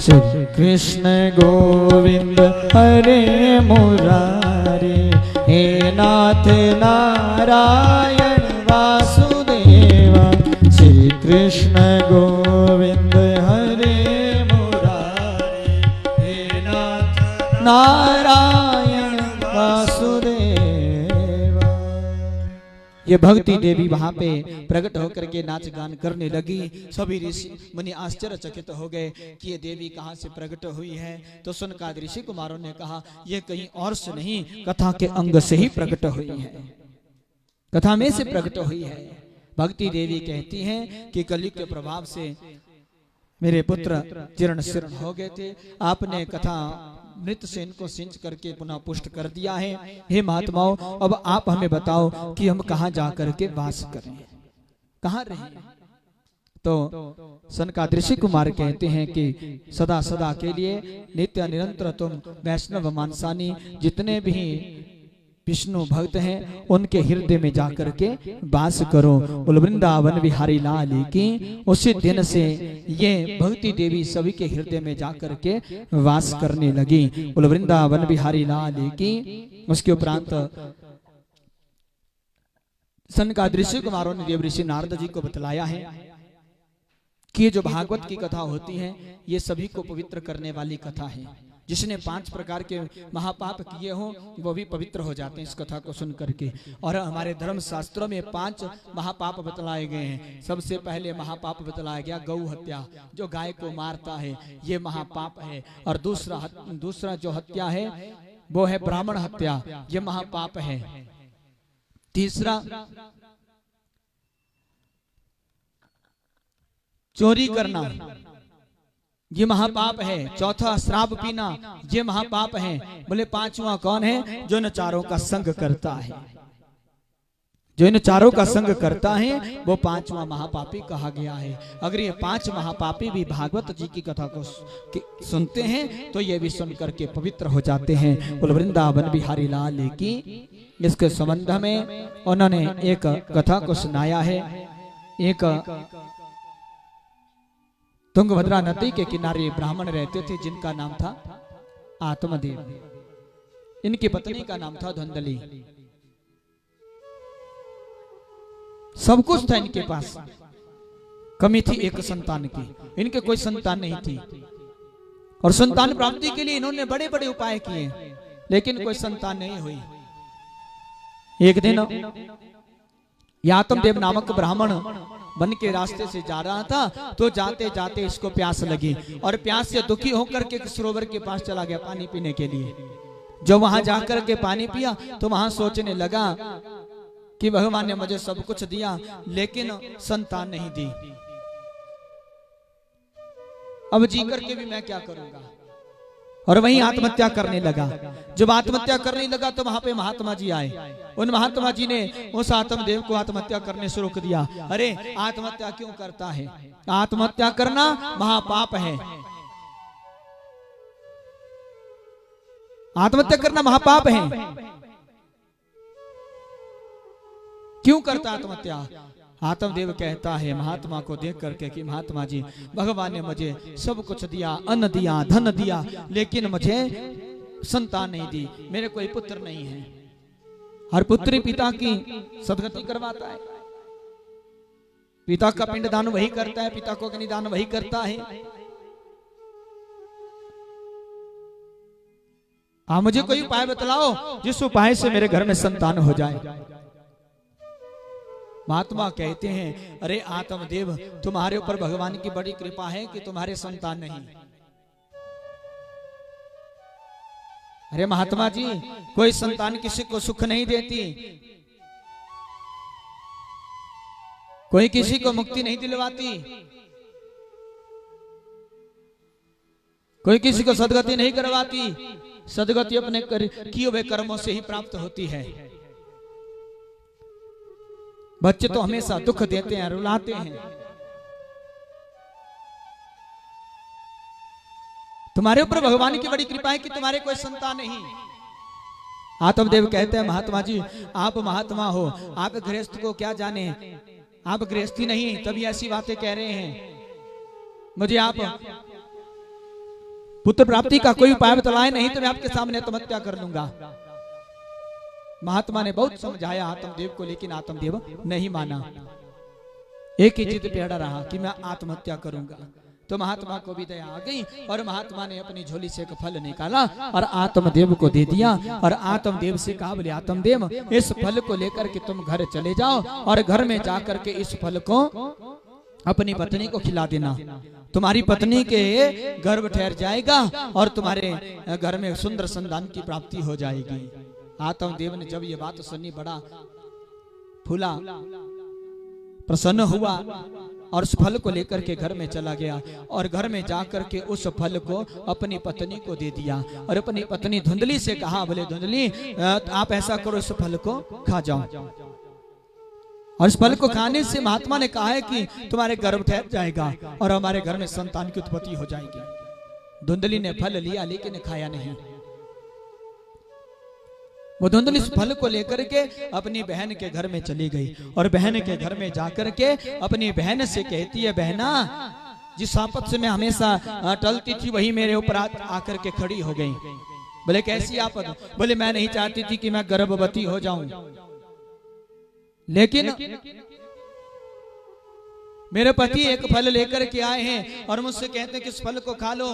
B: श्री कृष्ण गोविंद हरे मुरारी, हे नाथ नारायण वासुदेवा। श्री कृष्ण गोविंद हरे मुरारी, हे नाथ नारायण वासुदेवा। ये भक्ति देवी वहां पे प्रकट होकर के नाच गान करने लगी। सभी ऋषि मुनि आश्चर्यचकित हो गए कि ये देवी कहां से प्रकट हुई है। तो सुनकाद ऋषि कुमारों ने कहा, ये कहीं और से नहीं, कथा के अंग से ही प्रकट हुई है, कथा में से प्रकट हुई है। भक्ति देवी कहती हैं कि कलयुग के प्रभाव से मेरे पुत्र जीर्ण शीर्ण हो गए थे, आपने कथा मृत से इनको सिंच करके पुनः पुष्ट कर दिया है। हे महात्माओं, अब आप हमें बताओ कि हम कहाँ जा करके वास करें, कहाँ रहें। तो सनकादिक ऋषि कुमार कहते हैं कि सदा सदा के लिए नित्य निरंतर तुम वैष्णव मानसानी जितने भी विष्णु भक्त हैं उनके हृदय में जाकर के वास करो। बोल वृंदावन बिहारी लाल की। उसी दिन से ये भक्ति देवी सभी के हृदय में जाकर के वास करने लगी। बोल वृंदावन बिहारी लाल की। उसके उपरांत सनकादिक ऋषि कुमारों ने देव ऋषि नारद जी को बतलाया है कि ये जो भागवत की कथा होती है ये सभी को पवित्र करने वाली कथा है। जिसने 5 प्रकार के महापाप किए हो वो भी पवित्र हो जाते हैं इस कथा को सुन करके। और हमारे धर्म शास्त्रों में 5 महापाप बतलाए गए हैं। सबसे पहले महापाप बतलाया गया गौ हत्या, जो गाय को मारता है ये महापाप है। और दूसरा जो हत्या है वो है ब्राह्मण हत्या, ये महापाप है। तीसरा चोरी करना, ये महापाप है। चौथा शराब पीना, ये महापाप है। बोले 5वां कौन है? जो इन चारों का संग करता है, जो इन चारों का संग करता है वो 5वां महापापी कहा गया है। अगर ये 5 महापापी भी भागवत जी की कथा को सुनते हैं तो ये भी सुन करके पवित्र हो जाते हैं। बोल वृंदावन बिहारी लाल की। इसके संबंध में उन्होंने एक कथा को सुनाया है। एक तुंगभद्रा नदी के किनारे ब्राह्मण रहते थे जिनका नाम था आत्मदेव। इनकी पत्नी का नाम था धुंधली। सब कुछ था इनके पास, कमी थी एक संतान की। इनके कोई संतान नहीं थी और संतान प्राप्ति के लिए इन्होंने बड़े बड़े उपाय किए लेकिन कोई संतान नहीं हुई। एक दिन आत्मदेव नामक ब्राह्मण वन के रास्ते से जा रहा था तो जाते जाते इसको प्यास लगी और प्यास से दुखी होकर के सरोवर के पास चला गया पानी पीने के लिए। जो वहां जाकर के पानी पिया तो वहां सोचने लगा कि भगवान ने मुझे सब कुछ दिया लेकिन संतान नहीं दी, अब जी करके भी मैं क्या करूंगा। और वहीं आत्महत्या करने लगा। जब आत्महत्या करने लगा तो वहां पे महात्मा जी आए। उन महात्मा जी ने उस आत्मदेव को आत्महत्या करने से रोक दिया। अरे आत्महत्या क्यों करता है? आत्महत्या करना महापाप है। आत्महत्या करना महापाप है। क्यों करता आत्महत्या? आत्मदेव कहता है महात्मा को देख करके कि महात्मा जी, भगवान ने मुझे सब कुछ दिया, अन्न दिया, धन दिया, लेकिन मुझे संतान नहीं दी, मेरे कोई पुत्र नहीं है। हर पुत्री पिता की सदगति करवाता है। पिता का पिंडदान वही करता है, पिता को अग्निदान वही करता है। मुझे कोई उपाय बतलाओ जिस उपाय से मेरे घर में संतान हो जाए। महात्मा कहते हैं, अरे आत्मदेव, तुम्हारे ऊपर भगवान की बड़ी कृपा है कि तुम्हारे संतान नहीं। अरे महात्मा जी, कोई संतान किसी को सुख नहीं देती, कोई किसी को मुक्ति नहीं दिलवाती, कोई किसी को सदगति नहीं करवाती। सदगति अपने किए हुए कर्मों से ही प्राप्त होती है। बच्चे तो हमेशा दुख देते हैं, रुलाते हैं। तुम्हारे ऊपर भगवान की बड़ी कृपा है कि तुम्हारे कोई संतान नहीं। आत्मदेव कहते हैं, महात्मा जी, आप महात्मा हो, आप गृहस्थ को क्या जाने, आप गृहस्थी नहीं तभी ऐसी बातें कह रहे हैं। मुझे आप पुत्र प्राप्ति का कोई उपाय बतलाए, नहीं तो मैं आपके सामने आत्महत्या कर लूंगा। महात्मा ने बहुत समझाया आत्मदेव को, लेकिन आत्मदेव नहीं माना। एक ही जिद पे अड़ा रहा कि मैं आत्महत्या करूंगा। तो महात्मा को भी दया आ गई और महात्मा ने अपनी झोली से एक फल निकाला और आत्मदेव को दे दिया। और आत्मदेव से कहा, बोले आत्मदेव, इस फल को लेकर के तुम घर चले जाओ और घर में जाकर के इस फल को अपनी पत्नी को खिला देना। तुम्हारी पत्नी के गर्भ ठहर जाएगा और तुम्हारे घर में सुंदर संतान की प्राप्ति हो जाएगी। आत्मदेव ने जब ये बात सुनी, बड़ा फूला, प्रसन्न हुआ और उस फल को लेकर के घर में चला गया और घर में जाकर के उस फल को अपनी पत्नी को दे दिया। और अपनी पत्नी धुंधली से कहा, बोले धुंधली, आप ऐसा करो, इस फल को खा जाओ। और इस फल को खाने से महात्मा ने कहा है कि तुम्हारे गर्भ ठहर जाएगा और हमारे घर में संतान की उत्पत्ति हो जाएगी। धुंधली ने फल लिया लेकिन खाया नहीं। वो धुंधली इस फल को लेकर के अपनी बहन के घर में चली गई और बहन के घर में जाकर के अपनी बहन से कहती है, बहना, जिस आफत से मैं हमेशा टलती थी वही मेरे ऊपर आकर के खड़ी हो गई। बोले कैसी आफत? बोले मैं नहीं चाहती थी कि मैं गर्भवती हो जाऊं, लेकिन मेरे पति एक फल लेकर के आए हैं और मुझसे कहते हैं कि इस फल को खा लो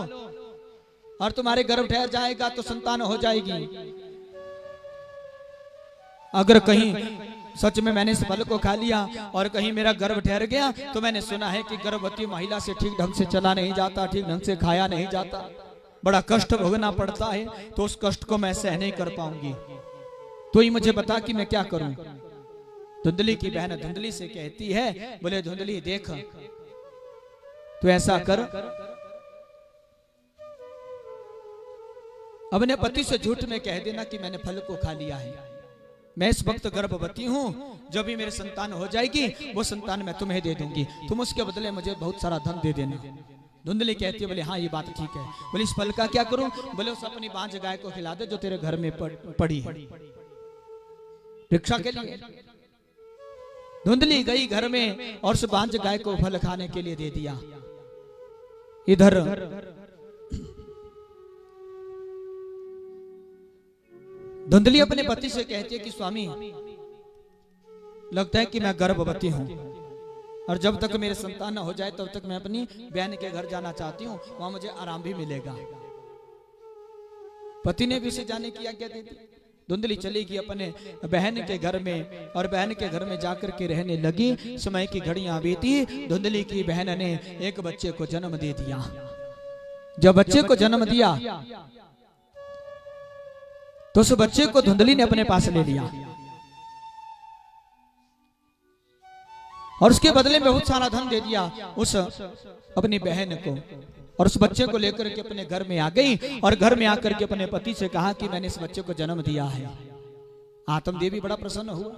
B: और तुम्हारे गर्भ ठहर जाएगा तो संतान हो जाएगी। अगर कहीं सच में मैंने इस फल को खा लिया और कहीं मेरा गर्भ ठहर गया तो मैंने सुना है कि गर्भवती महिला से ठीक ढंग से चला नहीं जाता, ठीक ढंग से खाया नहीं जाता, बड़ा कष्ट भोगना पड़ता है, तो उस कष्ट को मैं सह नहीं कर पाऊंगी। तो ही मुझे बता कि मैं क्या करूं। धुंधली की बहन धुंधली से कहती है, बोले धुंधली देख, तू ऐसा कर, अपने पति से झूठ में कह देना कि मैंने फल को खा लिया है, मैं इस वक्त गर्भवती हूँ, जब भी मेरी संतान हो जाएगी वो संतान मैं तुम्हें दे दूंगी, तुम उसके बदले मुझे बहुत सारा धन दे देना। धुंधली कहती है, बोले हाँ ये बात ठीक है। बोले इस फल का क्या करूं? बोले उस अपनी बांझ गाय को खिला दे जो तेरे घर में पड़ी है भिक्षा के लिए। धुंधली गई घर में और उस बांझ गाय को फल खाने के लिए दे दिया। इधर धुंधली अपने पति से कहती है कि स्वामी, लगता है कि मैं गर्भवती हूं और जब तक मेरे संतान न हो जाए तब तक मैं अपनी बहन के घर जाना चाहती हूं, वहां मुझे आराम भी मिलेगा। पति ने भी उसे जाने की आज्ञा दे दी। धुंधली चली गई अपने बहन के घर में और बहन के घर में जाकर के रहने लगी। समय की घड़ियां बीती, धुंधली की बहन ने एक बच्चे को जन्म दे दिया। जब बच्चे को जन्म दिया तो उस बच्चे को धुंधली ने अपने पास ले लिया और उसके बदले में बहुत सारा धन दे दिया उस अपनी बहन को। और उस बच्चे को लेकर के अपने घर में आ गई और घर में आकर के अपने पति से कहा कि मैंने इस बच्चे को जन्म दिया है। आत्मदेव बड़ा प्रसन्न हुआ।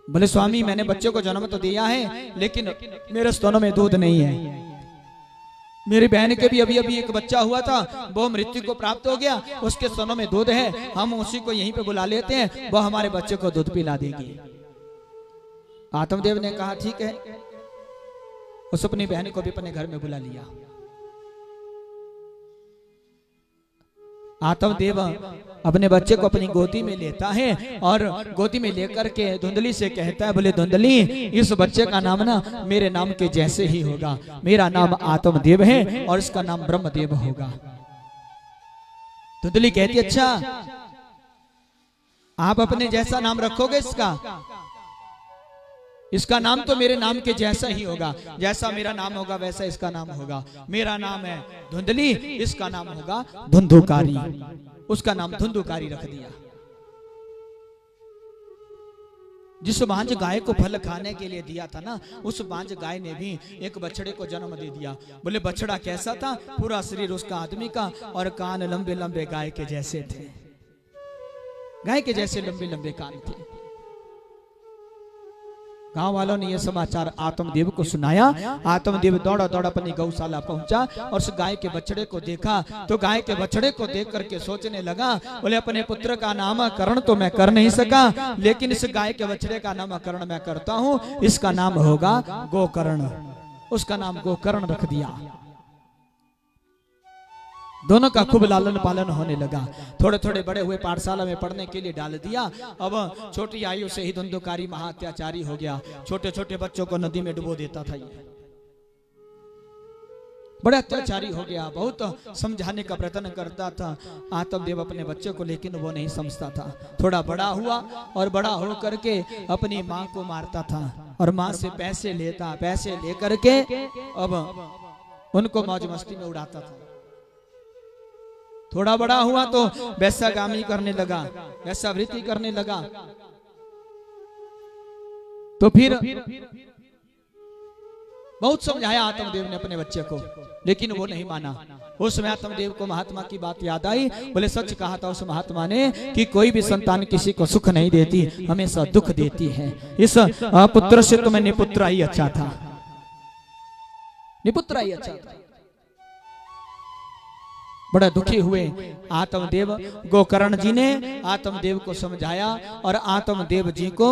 B: बोले स्वामी, मैंने बच्चे को जन्म तो दिया है लेकिन मेरे स्तनों में दूध नहीं है। मेरी बहन के भी अभी अभी एक बच्चा हुआ था, वो मृत्यु को प्राप्त हो गया, उसके स्तनों में दूध है, हम उसी को यहीं पे बुला लेते हैं, वो हमारे बच्चे को दूध पिला देगी। आत्मदेव ने कहा ठीक है। उस अपनी बहन को भी अपने घर में बुला लिया। आत्मदेव अपने बच्चे को अपनी गोदी में लेता है और गोदी में लेकर के धुंधली से कहता है, बोले धुंधली इस बच्चे का नाम ना मेरे नाम के जैसे ही होगा। मेरा नाम आत्मदेव है और इसका नाम ब्रह्मदेव होगा। धुंधली कहती अच्छा आप अपने जैसा नाम रखोगे इसका नाम तो मेरे नाम के जैसा ही होगा। जैसा मेरा नाम होगा वैसा इसका नाम होगा। मेरा नाम है धुंधली, इसका नाम होगा धुंधुकारी। उसका नाम धुंधुकारी रख दिया। जिस बांझ गाय को फल खाने के लिए दिया था ना, उस बांझ गाय ने भी एक बछड़े को जन्म दे दिया। बोले बछड़ा कैसा था? पूरा शरीर उसका आदमी का और कान लंबे लंबे गाय के जैसे थे। गाय के जैसे लंबे लंबे कान थे। गांव वालों ने यह समाचार आत्मदेव को सुनाया। आत्मदेव दौड़ा दौड़ा अपनी गौशाला पहुंचा और उस गाय के बछड़े को देखा तो गाय के बछड़े को देख करके सोचने लगा, बोले अपने पुत्र का नामकरण तो मैं कर नहीं सका, लेकिन इस गाय के बछड़े का नामकरण मैं करता हूं। इसका नाम होगा गोकर्ण। उसका नाम गोकर्ण रख दिया। दोनों का खूब लालन पालन होने लगा। थोड़े थोड़े बड़े हुए पाठशाला में पढ़ने के लिए डाल दिया। अब छोटी आयु से ही धुंधुकारी महाअत्याचारी हो गया। छोटे छोटे बच्चों को नदी में डुबो देता था। ये बड़ा अत्याचारी हो गया। बहुत समझाने का प्रयत्न करता था आत्मदेव अपने बच्चे को, लेकिन वो नहीं समझता था। थोड़ा बड़ा हुआ और बड़ा हो करके अपनी माँ को मारता था और माँ से पैसे लेता। पैसे लेकर के अब उनको मौज मस्ती में उड़ाता था। थोड़ा बड़ा हुआ तो वैश्यागामी करने लगा, वैश्यावृत्ति करने लगा। तो फिर बहुत समझाया आत्मदेव ने अपने बच्चे को, लेकिन वो नहीं माना। उस समय आत्मदेव को महात्मा की बात याद आई। बोले सच कहा था उस महात्मा ने कि कोई भी संतान किसी को सुख नहीं देती, हमेशा दुख देती है। इस पुत्र से तो मैं निपुत्र ही अच्छा था, निपुत्र ही अच्छा था। बड़ा दुखी हुए आत्मदेव। गोकर्ण जी ने आत्मदेव को समझाया और आत्मदेव जी को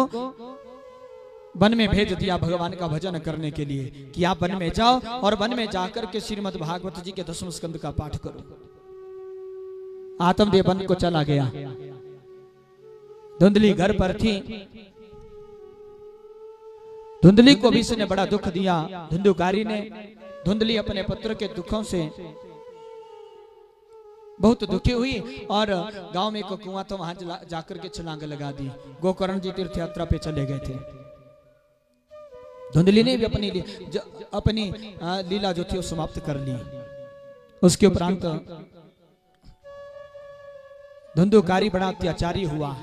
B: वन में भेज दिया भगवान का भजन करने के लिए कि आप वन में जाओ और वन में जाकर के श्रीमद् भागवत जी के 10वें स्कंद का पाठ करो। आत्मदेव वन को चला गया। धुंधली घर पर थी। धुंधली को भी इसने बड़ा दुख दिया। धुंधुकारी ने। धुंधली अपने पुत्र के दुखों से बहुत दुखी हुई और गांव में एक कुआं तो वहां जाकर के छलांग लगा दी। गोकर्ण जी तीर्थ यात्रा पे चले गए थे। धुंधली ने भी अपनी लीला जो थी वो समाप्त कर ली। उसके उपरांत धुंधुकारी बड़ा अत्याचारी हुआ।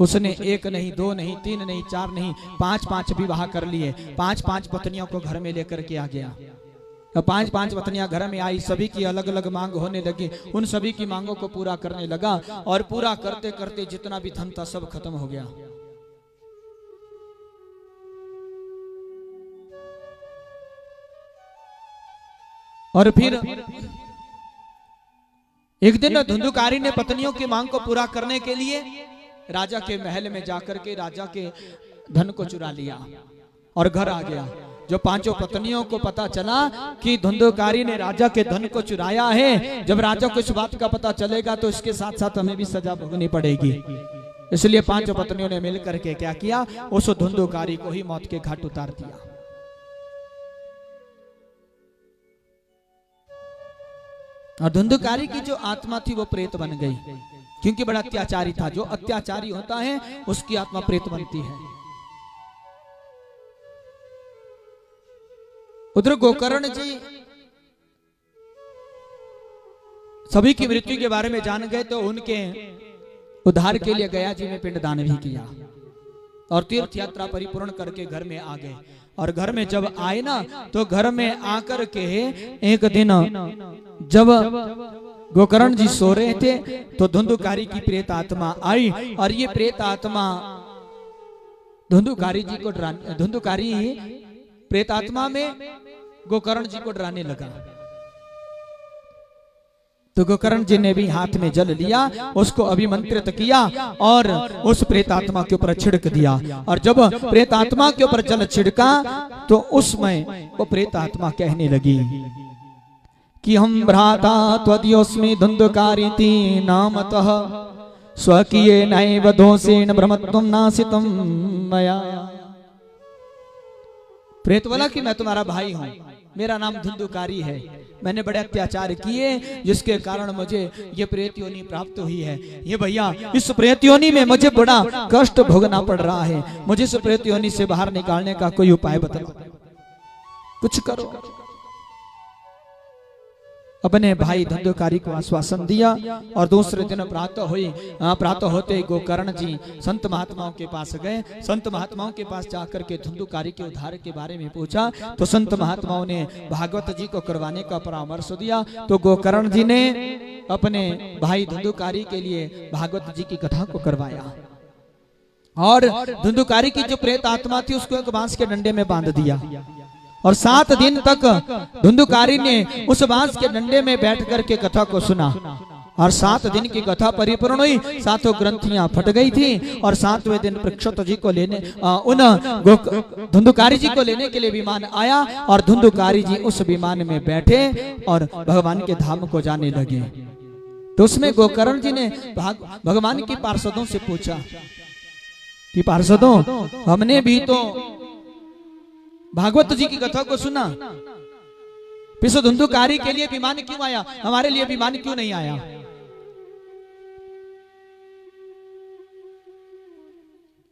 B: उसने एक नहीं, दो नहीं, तीन नहीं, चार नहीं, 5 विवाह कर लिए। 5 पत्नियों को घर में लेकर के आ गया। 5 पत्नियां घर में आई। सभी की अलग अलग मांग होने लगी। उन सभी की मांगों को पूरा करने लगा और पूरा करते करते जितना भी धन था सब खत्म हो गया। और फिर एक दिन धुंधुकारी ने पत्नियों की मांग को पूरा करने के लिए राजा के महल में जाकर के राजा के धन को चुरा लिया और घर आ गया। जो 5 पत्नियों को पता चला कि धुंधुकारी ने राजा के धन को चुराया है, जब राजा को इस बात का पता चलेगा तो इसके साथ साथ हमें भी सजा भोगनी पड़ेगी। इसलिए 5 पत्नियों ने मिलकर के क्या किया, उस धुंधुकारी को ही मौत के घाट उतार दिया। और धुंधुकारी की जो आत्मा थी वो प्रेत बन गई, क्योंकि बड़ा अत्याचारी था। जो अत्याचारी होता है उसकी आत्मा प्रेत बनती है। उधर गोकर्ण जी सभी की मृत्यु के बारे में जान गए तो उनके उद्धार के लिए गया जी में पिंडदान भी किया और तीर्थ यात्रा परिपूर्ण करके घर में आ गए। और घर में जब आए ना तो घर में आकर के एक दिन जब गोकर्ण जी सो रहे थे तो धुंधुकारी की प्रेत आत्मा आई और ये प्रेत आत्मा धुंधुकारी जी को धुंधुकारी प्रेत आत्मा में गोकर्ण जी को डराने लगा। तो गोकर्ण जी ने भी हाथ में जल लिया, उसको अभिमंत्रित किया और उस प्रेतात्मा के ऊपर छिड़क दिया। और जब प्रेतात्मा के ऊपर जल छिड़का तो उसमें वो प्रेतात्मा कहने लगी कि हम भ्राता त्वदयोस्मि धुंधुकारिति नामतः स्वकीये नैव दोषेण भ्रमत्वं नासितं मया। प्रेत बोला कि मैं तुम्हारा भाई हूं, मेरा नाम धुंधुकारी है, मैंने बड़े अत्याचार किए जिसके कारण मुझे ये प्रेत योनि प्राप्त हुई है। ये भैया इस प्रेत योनि में मुझे बड़ा कष्ट भोगना पड़ रहा है, मुझे इस प्रेत योनि से बाहर निकालने का कोई उपाय बताओ, कुछ करो। अपने भाई धुंधुकारी को आश्वासन दिया और दूसरे दिन प्रातः होते ही गोकर्ण जी संत महात्माओं के पास गए। संत महात्माओं के पास जाकर के धुंधुकारी के उद्धार के बारे में पूछा तो संत महात्माओं ने भागवत जी को करवाने का परामर्श दिया। तो गोकर्ण जी ने अपने भाई धुंधुकारी के लिए भागवत जी की कथा को करवाया और धुंधुकारी की जो प्रेत आत्मा थी उसको एक बांस के डंडे में बांध दिया और 7 दिन तक धुंधुकारी ने उस बांस के डंडे में बैठ करके कथा को सुना और 7 दिन की कथा परिपूर्ण हुई, 7 ग्रंथियां फट गई थी और 7वें दिन परीक्षित जी को लेने धुंधुकारी जी को लेने के लिए विमान आया और धुंधुकारी जी उस विमान में बैठे और भगवान के धाम को जाने लगे। तो उसमें गोकर्ण जी ने भगवान के पार्षदों से पूछा कि पार्षदों, हमने भी तो भागवत जी की कथा को सुना, पिछो धुंधुकारी के लिए विमान क्यों आया, हमारे लिए विमान क्यों नहीं आया?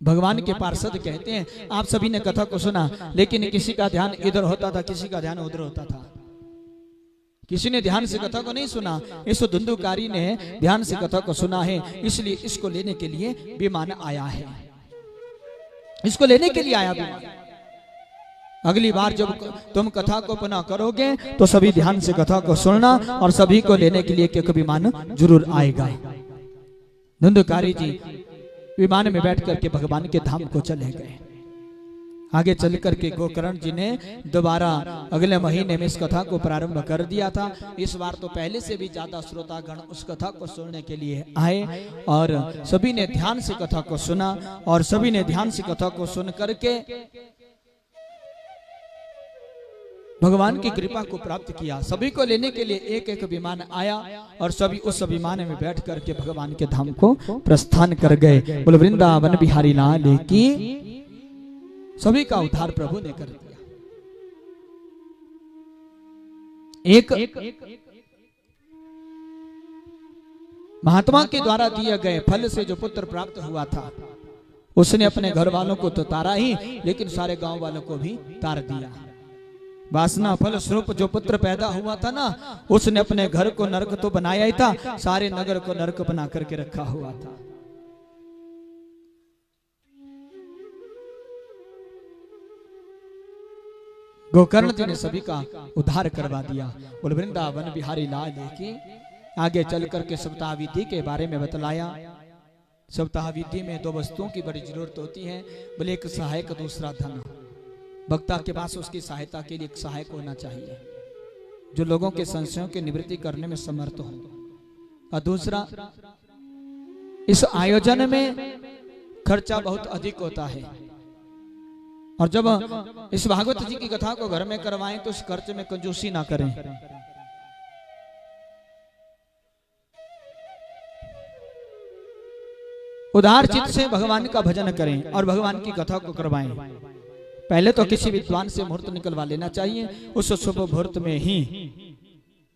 B: भगवान के पार्षद कहते हैं आप सभी ने कथा को सुना लेकिन किसी का ध्यान इधर होता था, किसी का ध्यान उधर होता था, किसी ने ध्यान से कथा को नहीं सुना। इस धुंधुकारी ने ध्यान से कथा को सुना है, इसलिए इसको लेने के लिए विमान आया है, इसको लेने के लिए आया विमान। अगली बार जब तुम कथा को पुनः करोगे तो सभी ध्यान से कथा को सुनना और सभी को लेने के लिए एक विमान जरूर आएगा। धुंधुकारी जी विमान में बैठ करके भगवान के धाम को चले गए। आगे चल करके गोकर्ण जी ने दोबारा अगले महीने में इस कथा को प्रारंभ कर दिया था। इस बार तो पहले से भी ज्यादा श्रोतागण उस कथा को सुनने के लिए आए और सभी ने ध्यान से कथा को सुना और सभी ने ध्यान से कथा को सुन करके भगवान की कृपा को प्राप्त किया। सभी को लेने के लिए एक एक विमान आया और सभी उस विमान में बैठ करके भगवान के धाम को प्रस्थान कर गए। बोल वृंदावन बिहारी लाल की। सभी का उद्धार प्रभु ने कर दिया। एक महात्मा के द्वारा दिए गए फल से जो पुत्र प्राप्त हुआ था उसने अपने घर वालों को तो तारा ही, लेकिन सारे गांव वालों को भी तार दिया। वासना फल स्वरूप जो पुत्र पैदा हुआ था ना, उसने अपने घर को नरक तो बनाया ही था, सारे नगर को नरक बना करके रखा हुआ था। गोकर्ण जी ने सभी का उद्धार करवा दिया। बोल वृंदावन बिहारी लाल की। आगे चल करके सप्ताह विधि के बारे में बतलाया। सप्ताह विधि में 2 वस्तुओं की बड़ी जरूरत होती है। बोले एक सहायक, दूसरा धन। वक्ता के पास उसकी सहायता के लिए एक सहायक होना चाहिए जो लोगों के संशयों की निवृत्ति करने में समर्थ हो। और दूसरा, इस आयोजन में खर्चा बहुत अधिक होता है और जब इस भागवत जी की कथा को घर में करवाएं तो इस खर्च में कंजूसी ना करें। उदार चित्त से भगवान का भजन करें और भगवान की कथा को करवाएं। पहले तो किसी विद्वान से मुहूर्त निकलवा लेना चाहिए, उस शुभ मुहूर्त में ही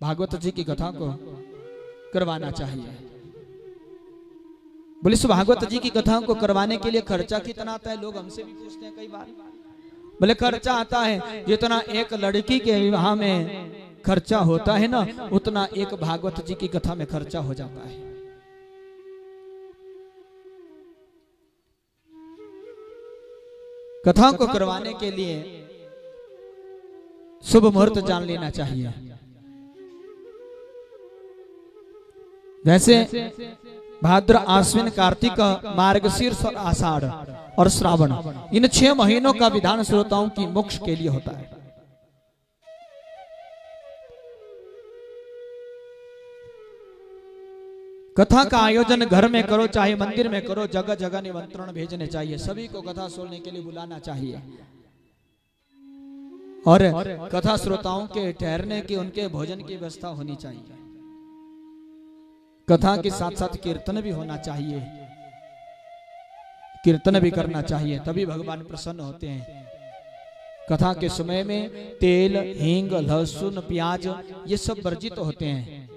B: भागवत जी की कथा को करवाना चाहिए। बोले इस भागवत जी की कथा को करवाने के लिए खर्चा कितना आता है? लोग हमसे भी पूछते हैं कई बार। बोले खर्चा आता है जितना एक लड़की के विवाह में खर्चा होता है ना, उतना एक भागवत जी की कथा में खर्चा हो जाता है। कथा को करवाने के लिए शुभ मुहूर्त जान लेना चाहिए। जैसे भाद्र, आश्विन, कार्तिक, मार्गशीर्ष और आषाढ़ और श्रावण, इन 6 महीनों का विधान श्रोताओं की मोक्ष के लिए होता है। कथा का आयोजन घर में करो चाहे मंदिर में करो, जगह जगह निमंत्रण भेजने चाहिए, सभी को कथा सुनने के लिए बुलाना चाहिए। और कथा श्रोताओं के ठहरने की, उनके भोजन की व्यवस्था होनी चाहिए। कथा के साथ साथ कीर्तन भी होना चाहिए, कीर्तन भी करना चाहिए, तभी भगवान प्रसन्न होते हैं। कथा के समय में तेल, हींग, लहसुन, प्याज ये सब वर्जित होते हैं,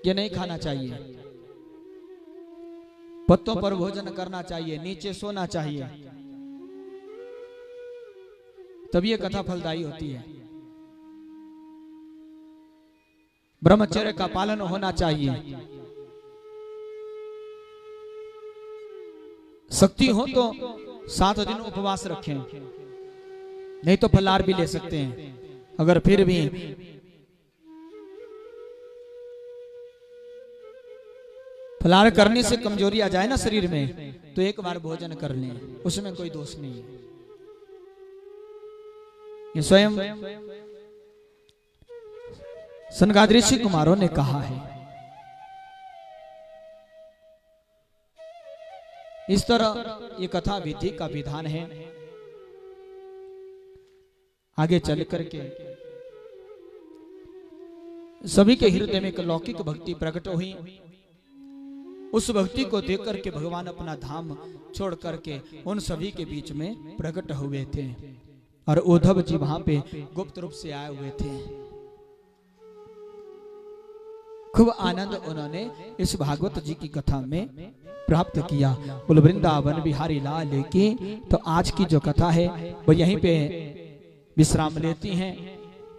B: ये नहीं खाना चाहिए। पत्तों पर भोजन करना चाहिए, नीचे सोना चाहिए, तभी ये कथा फलदायी होती है। ब्रह्मचर्य का पालन होना चाहिए। शक्ति हो तो 7 दिन उपवास रखें, नहीं तो फलाहार भी ले सकते हैं। अगर फिर भी फलाहार करने से कमजोरी आ जाए ना शरीर में, तो एक बार भोजन कर लें, उसमें कोई दोष नहीं है। ये स्वयं सनकादिक ऋषि कुमारों ने कहा है। इस तरह ये कथा विधि का विधान है। आगे चल करके सभी के हृदय में एक लौकिक भक्ति प्रकट हुई। उस भक्ति को देख करके भगवान अपना धाम छोड़ करके उन सभी के बीच में प्रकट हुए थे, और उद्धव जी वहां पे गुप्त रूप से आए हुए थे। खूब आनंद उन्होंने इस भागवत जी की कथा में प्राप्त किया। बोल वृंदावन बिहारी लाल की। तो आज की जो कथा है वो यहीं पे विश्राम लेती हैं।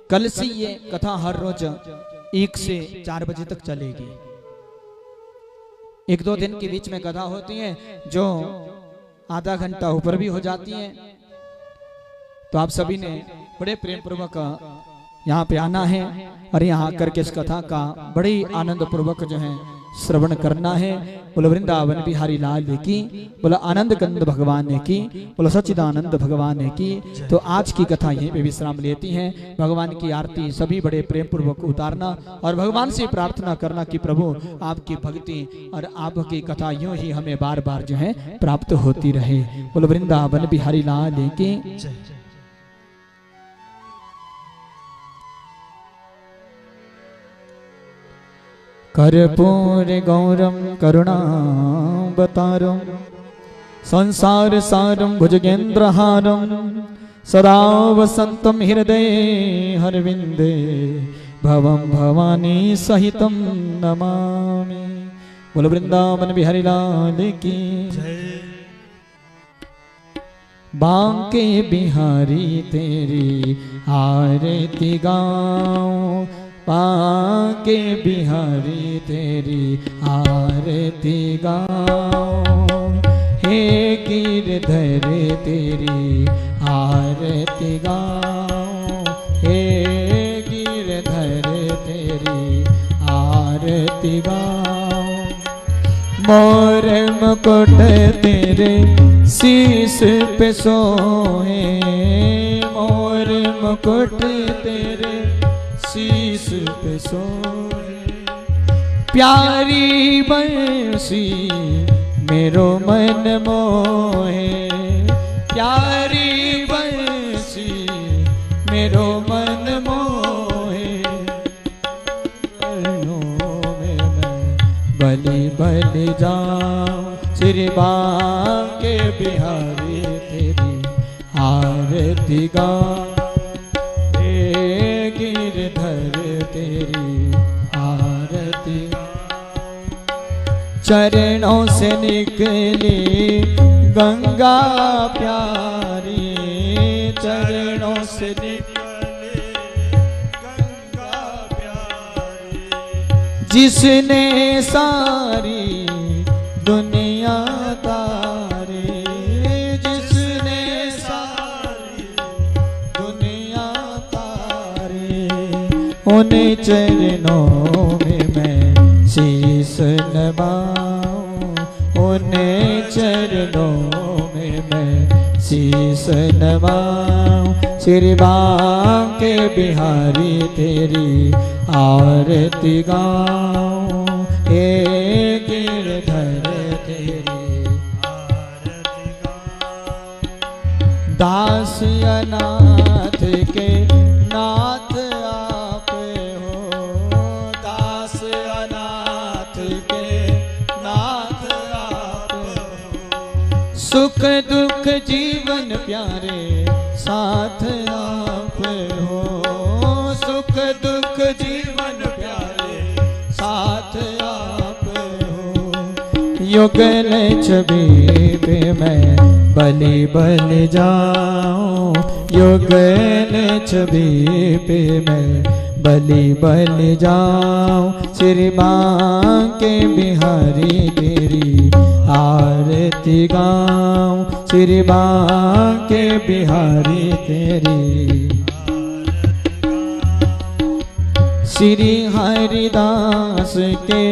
B: कल से ये कथा हर रोज 1 से 4 बजे तक चलेगी। 1-2 दिन के बीच में कथा होती है जो आधा घंटा ऊपर भी हो जाती है। तो आप सभी ने बड़े प्रेम पूर्वक यहाँ पे आना है और यहाँ आकर के इस कथा का बड़े आनंद पूर्वक जो है श्रवण करना है। बोलो वृंदावन बिहारी लाल की, बोलो आनंद कंद भगवान की, बोलो सच्चिदानंद भगवान की। तो आज की कथा यहीं पे विश्राम लेती हैं। भगवान की आरती सभी बड़े प्रेम पूर्वक उतारना और भगवान से प्रार्थना करना कि प्रभु आपकी भक्ति और आपकी कथा यूं ही हमें बार बार जो है प्राप्त होती रहे। बोलो वृंदावन बिहारी लाल की। कर्पूर गौरम करुणावतारम संसार सारम भुजगेन्द्रहारम सदा वसंतम हृदय हरविंदे भवम भवानी सहितम नमामि। बोलो वृंदावन बिहारी लाल की। बांके बिहारी तेरी आरती गाऊं, बांके बिहारी तेरी आरती गाऊं, हे गिरधर तेरी आरती गाऊं, हे गिरधर तेरी आरती गाऊं। मोर मुकुट तेरे शीश पे सोहे, मोर मुकुट तेरे शीश पे सोहे। प्यारी बंसी मेरो मन मोहे, प्यारी बंसी मेरो मन मोहे। बलि बलि जाऊं श्री बांके बिहारी तेरी आरती गाऊं, गिरधर तेरी आरती। चरणों से निकली गंगा प्यारी, चरणों से निकली गंगा प्यारी। जिसने सारी दुनिया तारी, जिसने सारी दुनिया तारी। उन चरणों में मैं शीश नवाऊं, उन चरणों में मैं शीश नवाऊं। श्री बांके बिहारी तेरी आरती गाऊं, हे गिरधर तेरी आरती गाऊं। दास अनाथ के जीवन प्यारे साथ आप हो, सुख दुख जीवन प्यारे साथ आप हो। युगल छवि पे मैं बलि बल जाऊं, युगल छवि पे मैं बलि बल जाऊं। श्री बांके बिहारी तेरी आरती गाऊं, श्री बांके बिहारी तेरी। श्री हरिदास के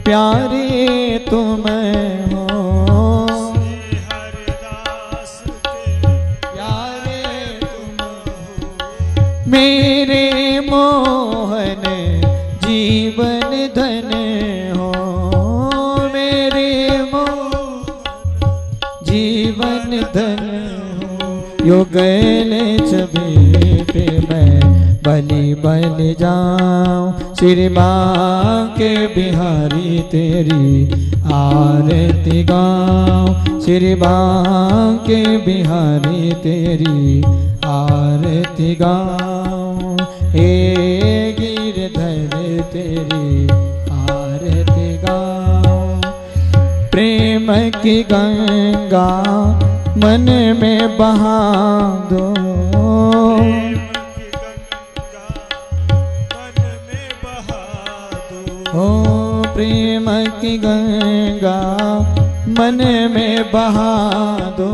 B: प्यारे तुम हो, प्यारे तुम हो। मेरे मोहन जीवन धन हो, मेरे जीवन धन हो। युगल छवि पे मैं बलि बल जाऊं, श्री बांके बिहारी तेरी आरती गाऊं, श्री बांके बिहारी तेरी आरती गाऊं। हे गिरधर तेरी आरती गाऊं। प्रेम की गंगा मन में बहा दो, ओ प्रेम की गंगा मन में बहा दो,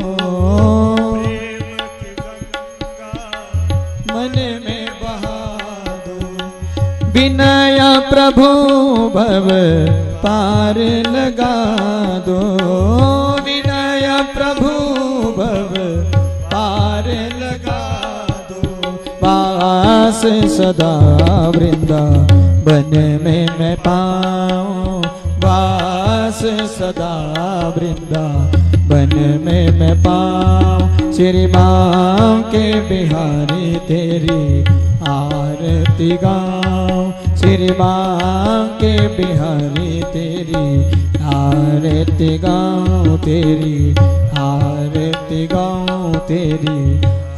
B: मन में बहा दो। विनय प्रभु भव पार लगा दो, विनय प्रभु भव पार लगा दो। पास सदा वृंदावन में मैं पाऊं, वास सदा वृंदावन में मैं पाऊं। श्री बांके बिहारी तेरी आरती गाऊं, श्री बांके बिहारी तेरी आरती गाऊं, तेरी आरती गाऊं, तेरी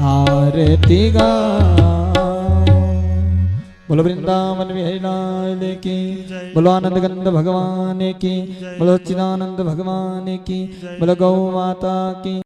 B: आरती गाऊं। बोलो वृंदावन बिहारी लाल की, बोलो आनंद गंध भगवान की, बोलो चिदानंद भगवान की, बोलो गौ माता की।